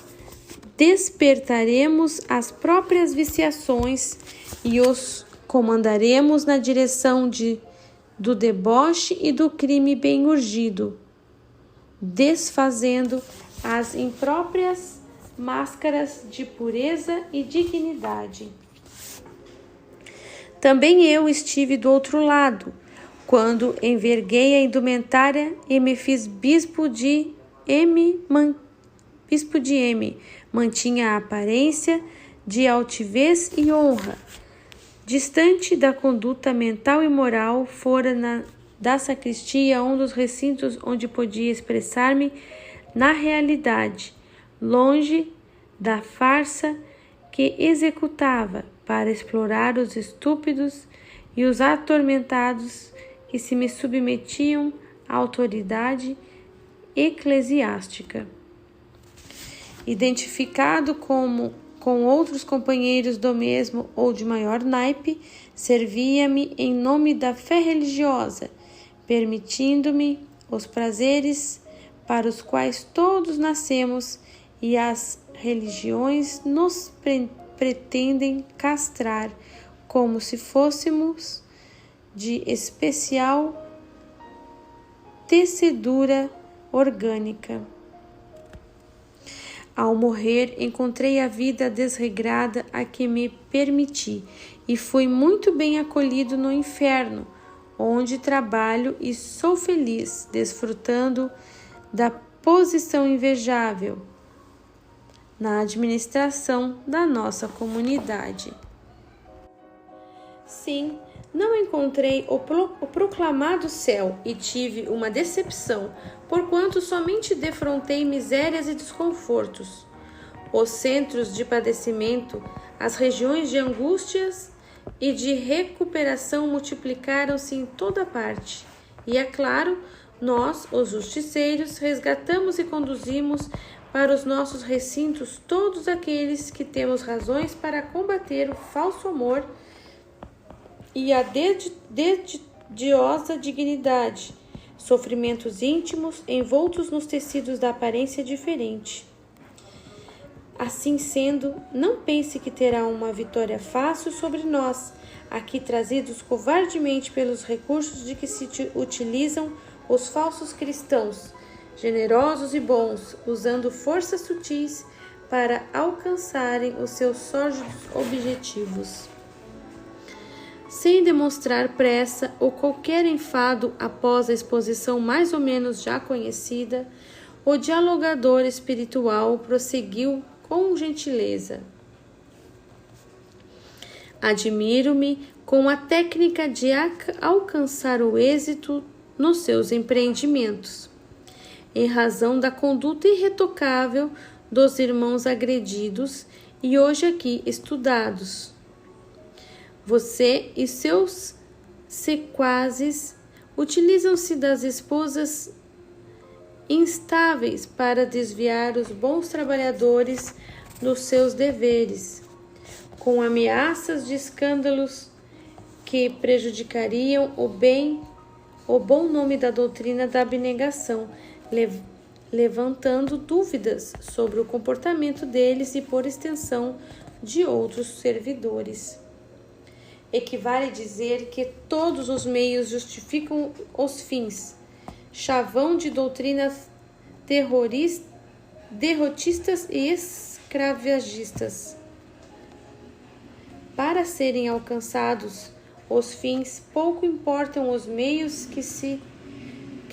despertaremos as próprias viciações e os comandaremos na direção do deboche e do crime bem urgido, desfazendo as impróprias máscaras de pureza e dignidade. Também eu estive do outro lado, quando enverguei a indumentária e me fiz bispo de M. Mantinha a aparência de altivez e honra. Distante da conduta mental e moral, fora da sacristia um dos recintos onde podia expressar-me na realidade, longe da farsa que executava para explorar os estúpidos e os atormentados que se me submetiam à autoridade eclesiástica. Identificado com outros companheiros do mesmo ou de maior naipe, servia-me em nome da fé religiosa, permitindo-me os prazeres para os quais todos nascemos e as religiões nos pretendem castrar como se fôssemos de especial tecedura orgânica. Ao morrer, encontrei a vida desregrada a que me permiti e fui muito bem acolhido no inferno, onde trabalho e sou feliz, desfrutando da posição invejável na administração da nossa comunidade. Sim, não encontrei o proclamado céu e tive uma decepção, porquanto somente defrontei misérias e desconfortos. Os centros de padecimento, as regiões de angústias e de recuperação multiplicaram-se em toda parte. E é claro, nós, os justiceiros, resgatamos e conduzimos para os nossos recintos todos aqueles que temos razões para combater o falso amor e a dediosa dignidade, sofrimentos íntimos envoltos nos tecidos da aparência diferente. Assim sendo, não pense que terá uma vitória fácil sobre nós, aqui trazidos covardemente pelos recursos de que se utilizam os falsos cristãos, generosos e bons, usando forças sutis para alcançarem os seus sórdidos objetivos. Sem demonstrar pressa ou qualquer enfado após a exposição mais ou menos já conhecida, o dialogador espiritual prosseguiu com gentileza. Admiro-me com a técnica de alcançar o êxito nos seus empreendimentos, em razão da conduta irretocável dos irmãos agredidos e hoje aqui estudados. Você e seus sequazes utilizam-se das esposas instáveis para desviar os bons trabalhadores dos seus deveres, com ameaças de escândalos que prejudicariam o bom nome da doutrina da abnegação, levantando dúvidas sobre o comportamento deles e, por extensão, de outros servidores. Equivale dizer que todos os meios justificam os fins, chavão de doutrinas derrotistas e escravagistas. Para serem alcançados os fins, pouco importam os meios que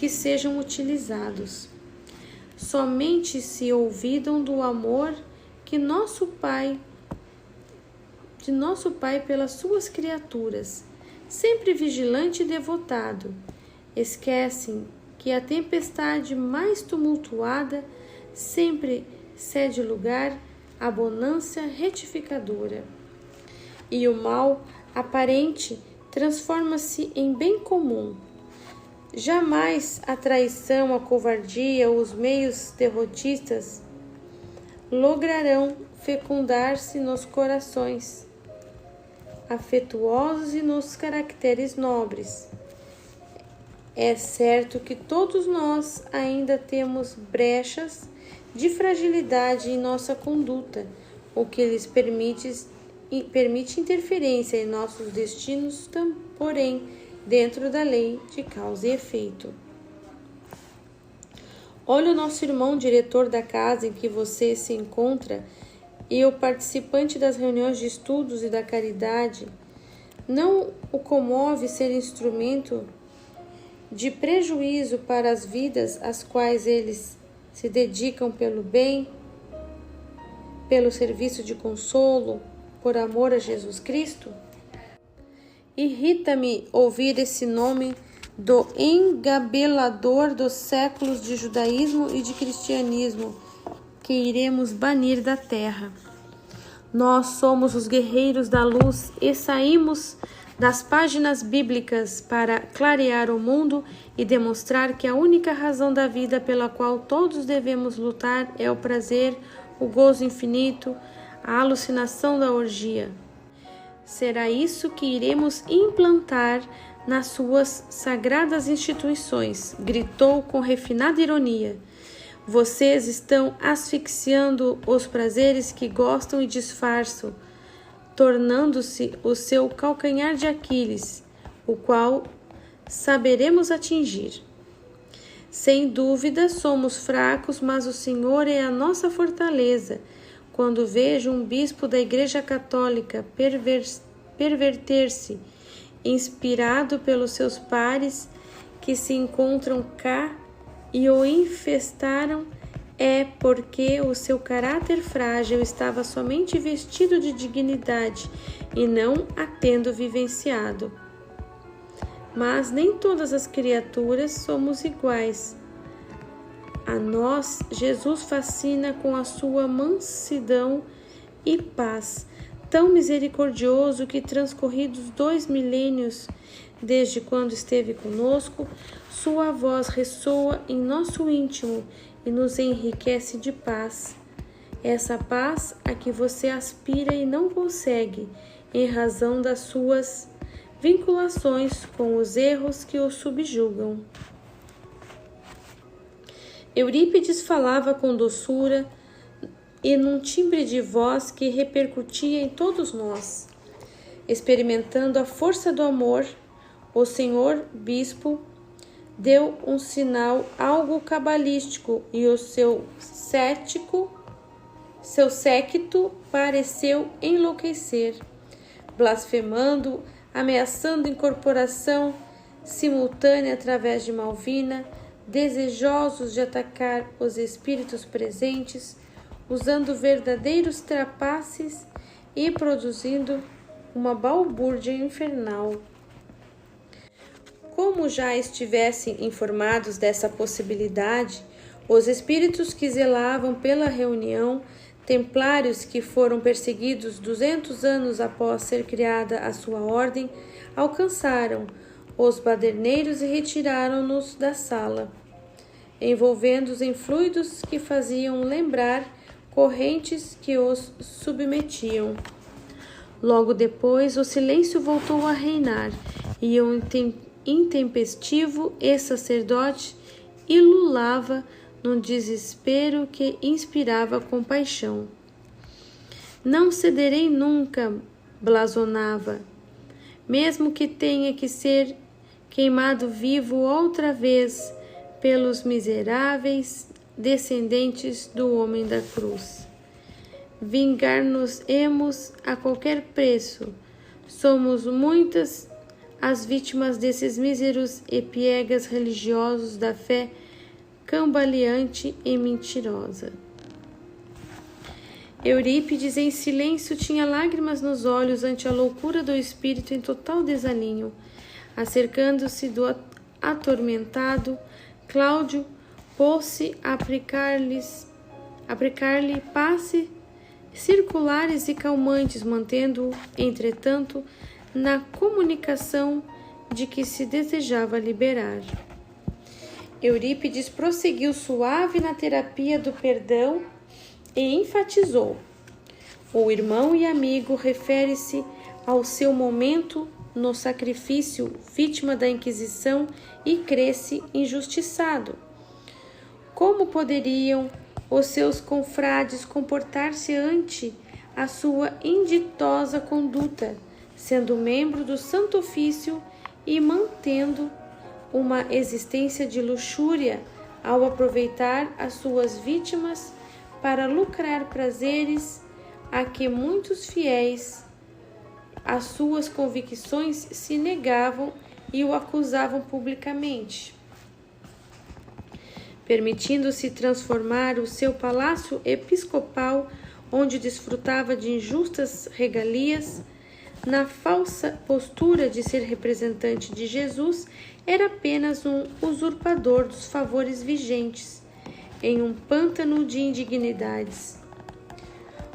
sejam utilizados. Somente se olvidam do amor que de nosso Pai pelas suas criaturas, sempre vigilante e devotado. Esquecem que a tempestade mais tumultuada sempre cede lugar à bonança retificadora. E o mal aparente transforma-se em bem comum. Jamais a traição, a covardia ou os meios derrotistas lograrão fecundar-se nos corações afetuosos e nos caracteres nobres. É certo que todos nós ainda temos brechas de fragilidade em nossa conduta, o que lhes permite interferência em nossos destinos, porém, dentro da lei de causa e efeito. Olhe o nosso irmão diretor da casa em que você se encontra e o participante das reuniões de estudos e da caridade. Não o comove ser instrumento de prejuízo para as vidas às quais eles se dedicam pelo bem, pelo serviço de consolo, por amor a Jesus Cristo? Irrita-me ouvir esse nome do engabelador dos séculos de judaísmo e de cristianismo, que iremos banir da terra. Nós somos os guerreiros da luz e saímos das páginas bíblicas para clarear o mundo e demonstrar que a única razão da vida pela qual todos devemos lutar é o prazer, o gozo infinito, a alucinação da orgia. Será isso que iremos implantar nas suas sagradas instituições, gritou com refinada ironia. Vocês estão asfixiando os prazeres que gostam e disfarçam, tornando-se o seu calcanhar de Aquiles, o qual saberemos atingir. Sem dúvida, somos fracos, mas o Senhor é a nossa fortaleza. Quando vejo um bispo da Igreja Católica perverter-se, inspirado pelos seus pares que se encontram cá e o infestaram, é porque o seu caráter frágil estava somente vestido de dignidade e não a tendo vivenciado. Mas nem todas as criaturas somos iguais. A nós, Jesus fascina com a sua mansidão e paz, tão misericordioso que, transcorridos 2 milênios desde quando esteve conosco, sua voz ressoa em nosso íntimo e nos enriquece de paz. Essa paz a que você aspira e não consegue, em razão das suas vinculações com os erros que o subjugam. Eurípides falava com doçura e num timbre de voz que repercutia em todos nós. Experimentando a força do amor, o senhor bispo deu um sinal algo cabalístico e o seu séquito pareceu enlouquecer, blasfemando, ameaçando incorporação simultânea através de Malvina, desejosos de atacar os espíritos presentes, usando verdadeiros trapaces e produzindo uma balbúrdia infernal. Como já estivessem informados dessa possibilidade, os espíritos que zelavam pela reunião, templários que foram perseguidos 200 anos após ser criada a sua ordem, alcançaram os baderneiros e retiraram-nos da sala, envolvendo-os em fluidos que faziam lembrar correntes que os submetiam. Logo depois, o silêncio voltou a reinar e o intempestivo e sacerdote ilulava num desespero que inspirava compaixão. Não cederei nunca, blasonava, mesmo que tenha que ser queimado vivo outra vez pelos miseráveis descendentes do homem da cruz. Vingar-nos-emos a qualquer preço. Somos muitas as vítimas desses míseros e piegas religiosos da fé cambaleante e mentirosa. Eurípides, em silêncio, tinha lágrimas nos olhos ante a loucura do espírito em total desalinho. Acercando-se do atormentado, Cláudio pôs-se a aplicar-lhe passe circulares e calmantes, mantendo-o, entretanto, na comunicação de que se desejava liberar. Eurípides prosseguiu suave na terapia do perdão e enfatizou: o irmão e amigo refere-se ao seu momento no sacrifício, vítima da Inquisição, e cresce injustiçado. Como poderiam os seus confrades comportar-se ante a sua inditosa conduta, sendo membro do Santo Ofício e mantendo uma existência de luxúria ao aproveitar as suas vítimas para lucrar prazeres a que muitos fiéis às suas convicções se negavam e o acusavam publicamente? Permitindo-se transformar o seu palácio episcopal, onde desfrutava de injustas regalias, na falsa postura de ser representante de Jesus, era apenas um usurpador dos favores vigentes. em um pântano de indignidades.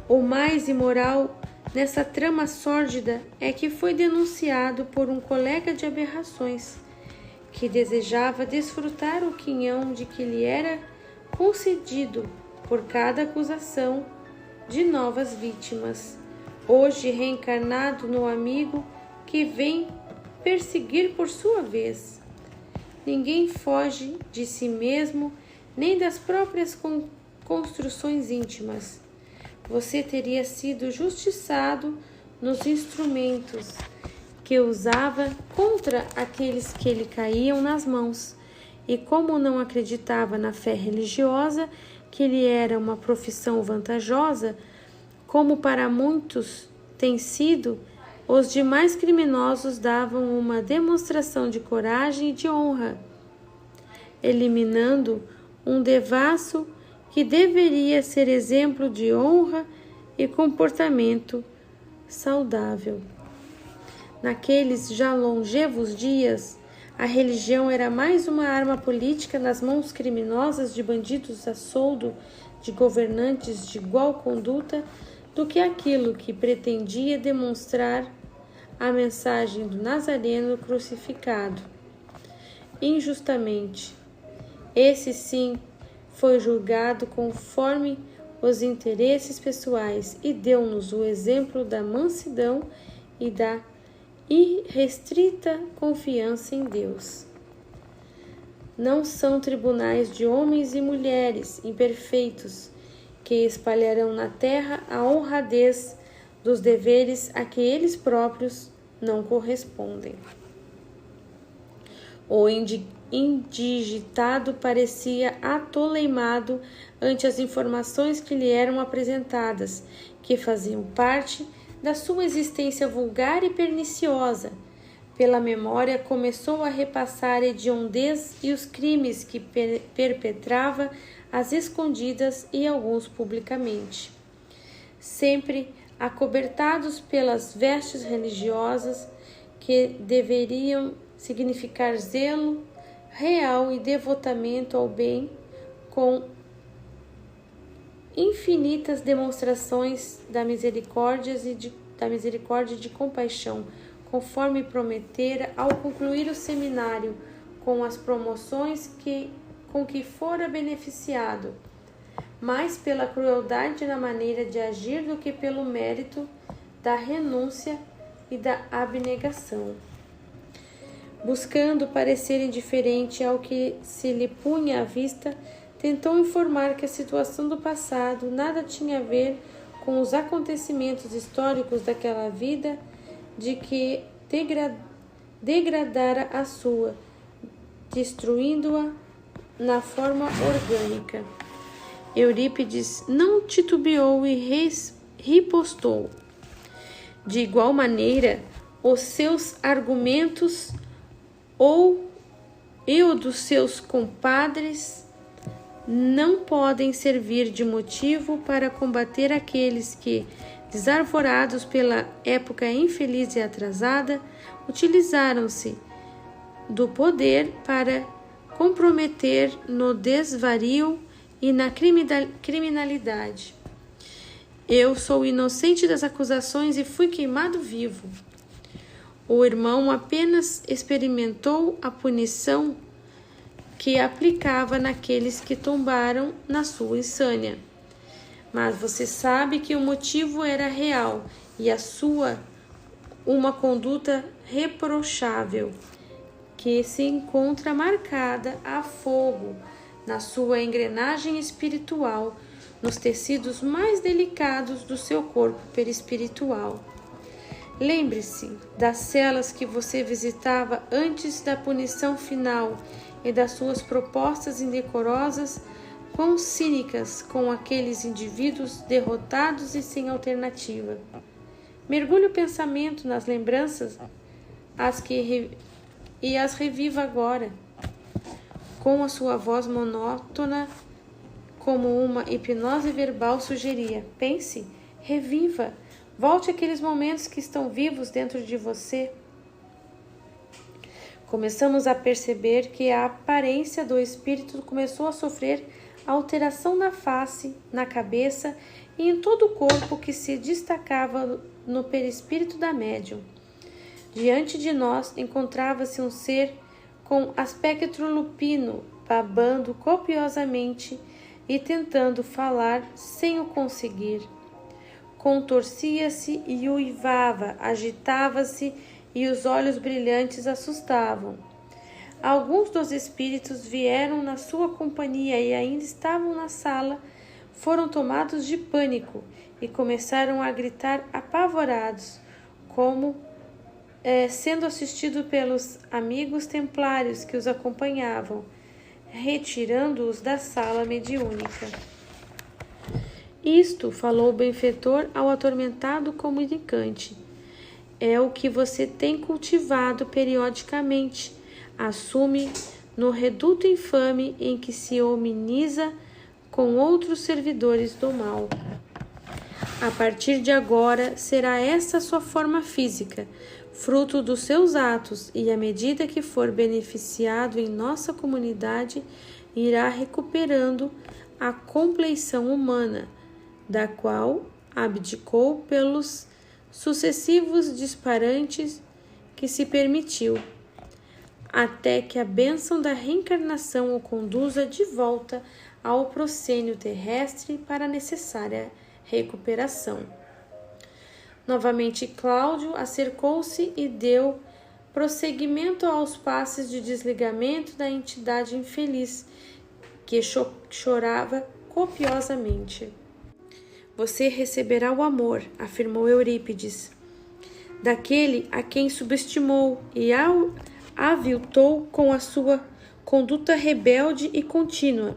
O mais imoral nessa trama sórdida é que foi denunciado por um colega de aberrações, que desejava desfrutar o quinhão de que lhe era concedido por cada acusação de novas vítimas, hoje reencarnado no amigo que vem perseguir por sua vez. Ninguém foge de si mesmo, nem das próprias construções íntimas. Você teria sido justiçado nos instrumentos que usava contra aqueles que lhe caíam nas mãos, e como não acreditava na fé religiosa, que lhe era uma profissão vantajosa, como para muitos tem sido, os demais criminosos davam uma demonstração de coragem e de honra, eliminando um devasso que deveria ser exemplo de honra e comportamento saudável. Naqueles já longevos dias, a religião era mais uma arma política nas mãos criminosas de bandidos a soldo de governantes de igual conduta do que aquilo que pretendia demonstrar a mensagem do Nazareno crucificado injustamente. Esse sim foi julgado conforme os interesses pessoais e deu-nos o exemplo da mansidão e da irrestrita confiança em Deus. Não são tribunais de homens e mulheres imperfeitos que espalharão na terra a honradez dos deveres a que eles próprios não correspondem. O indigitado parecia atoleimado ante as informações que lhe eram apresentadas, que faziam parte da sua existência vulgar e perniciosa. Pela memória começou a repassar a hediondez e os crimes que perpetrava às escondidas e alguns publicamente. Sempre acobertados pelas vestes religiosas que deveriam significar zelo real e devotamento ao bem, com infinitas demonstrações da misericórdia e de compaixão, conforme prometera ao concluir o seminário, com as promoções com que fora beneficiado, mais pela crueldade na maneira de agir do que pelo mérito da renúncia e da abnegação. Buscando parecer indiferente ao que se lhe punha à vista, tentou informar que a situação do passado nada tinha a ver com os acontecimentos históricos daquela vida de que degradara a sua, destruindo-a na forma orgânica. Eurípides não titubeou e ripostou. De igual maneira, os seus argumentos e o dos seus compadres não podem servir de motivo para combater aqueles que, desarvorados pela época infeliz e atrasada, utilizaram-se do poder para comprometer no desvario e na criminalidade. Eu sou inocente das acusações e fui queimado vivo. O irmão apenas experimentou a punição que aplicava naqueles que tombaram na sua insânia. Mas você sabe que o motivo era real e a sua uma conduta reprochável, que se encontra marcada a fogo na sua engrenagem espiritual, nos tecidos mais delicados do seu corpo perispiritual. Lembre-se das celas que você visitava antes da punição final e das suas propostas indecorosas, quão cínicas com aqueles indivíduos derrotados e sem alternativa. Mergulhe o pensamento nas lembranças e as reviva agora, com a sua voz monótona, como uma hipnose verbal sugeria. Pense, reviva, volte àqueles momentos que estão vivos dentro de você. Começamos a perceber que a aparência do espírito começou a sofrer alteração na face, na cabeça e em todo o corpo que se destacava no perispírito da médium. Diante de nós encontrava-se um ser com aspecto lupino, babando copiosamente e tentando falar sem o conseguir. Contorcia-se e uivava, agitava-se e os olhos brilhantes assustavam. Alguns dos espíritos vieram na sua companhia e ainda estavam na sala, foram tomados de pânico e começaram a gritar apavorados, como sendo assistido pelos amigos templários que os acompanhavam, retirando-os da sala mediúnica. Isto, falou o benfeitor ao atormentado comunicante, é o que você tem cultivado periodicamente. Assume no reduto infame em que se hominiza com outros servidores do mal. A partir de agora, será essa sua forma física, fruto dos seus atos, e à medida que for beneficiado em nossa comunidade, irá recuperando a compleição humana, da qual abdicou pelos sucessivos disparantes que se permitiu, até que a bênção da reencarnação o conduza de volta ao proscênio terrestre para a necessária recuperação. Novamente Cláudio acercou-se e deu prosseguimento aos passes de desligamento da entidade infeliz, que chorava copiosamente. Você receberá o amor, afirmou Eurípides, daquele a quem subestimou e aviltou com a sua conduta rebelde e contínua,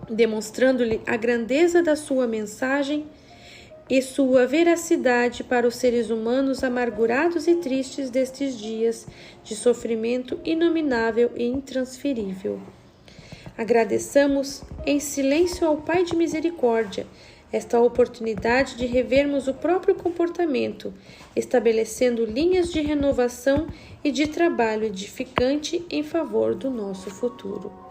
demonstrando-lhe a grandeza da sua mensagem e sua veracidade para os seres humanos amargurados e tristes destes dias de sofrimento inominável e intransferível. Agradeçamos em silêncio ao Pai de Misericórdia esta oportunidade de revermos o próprio comportamento, estabelecendo linhas de renovação e de trabalho edificante em favor do nosso futuro.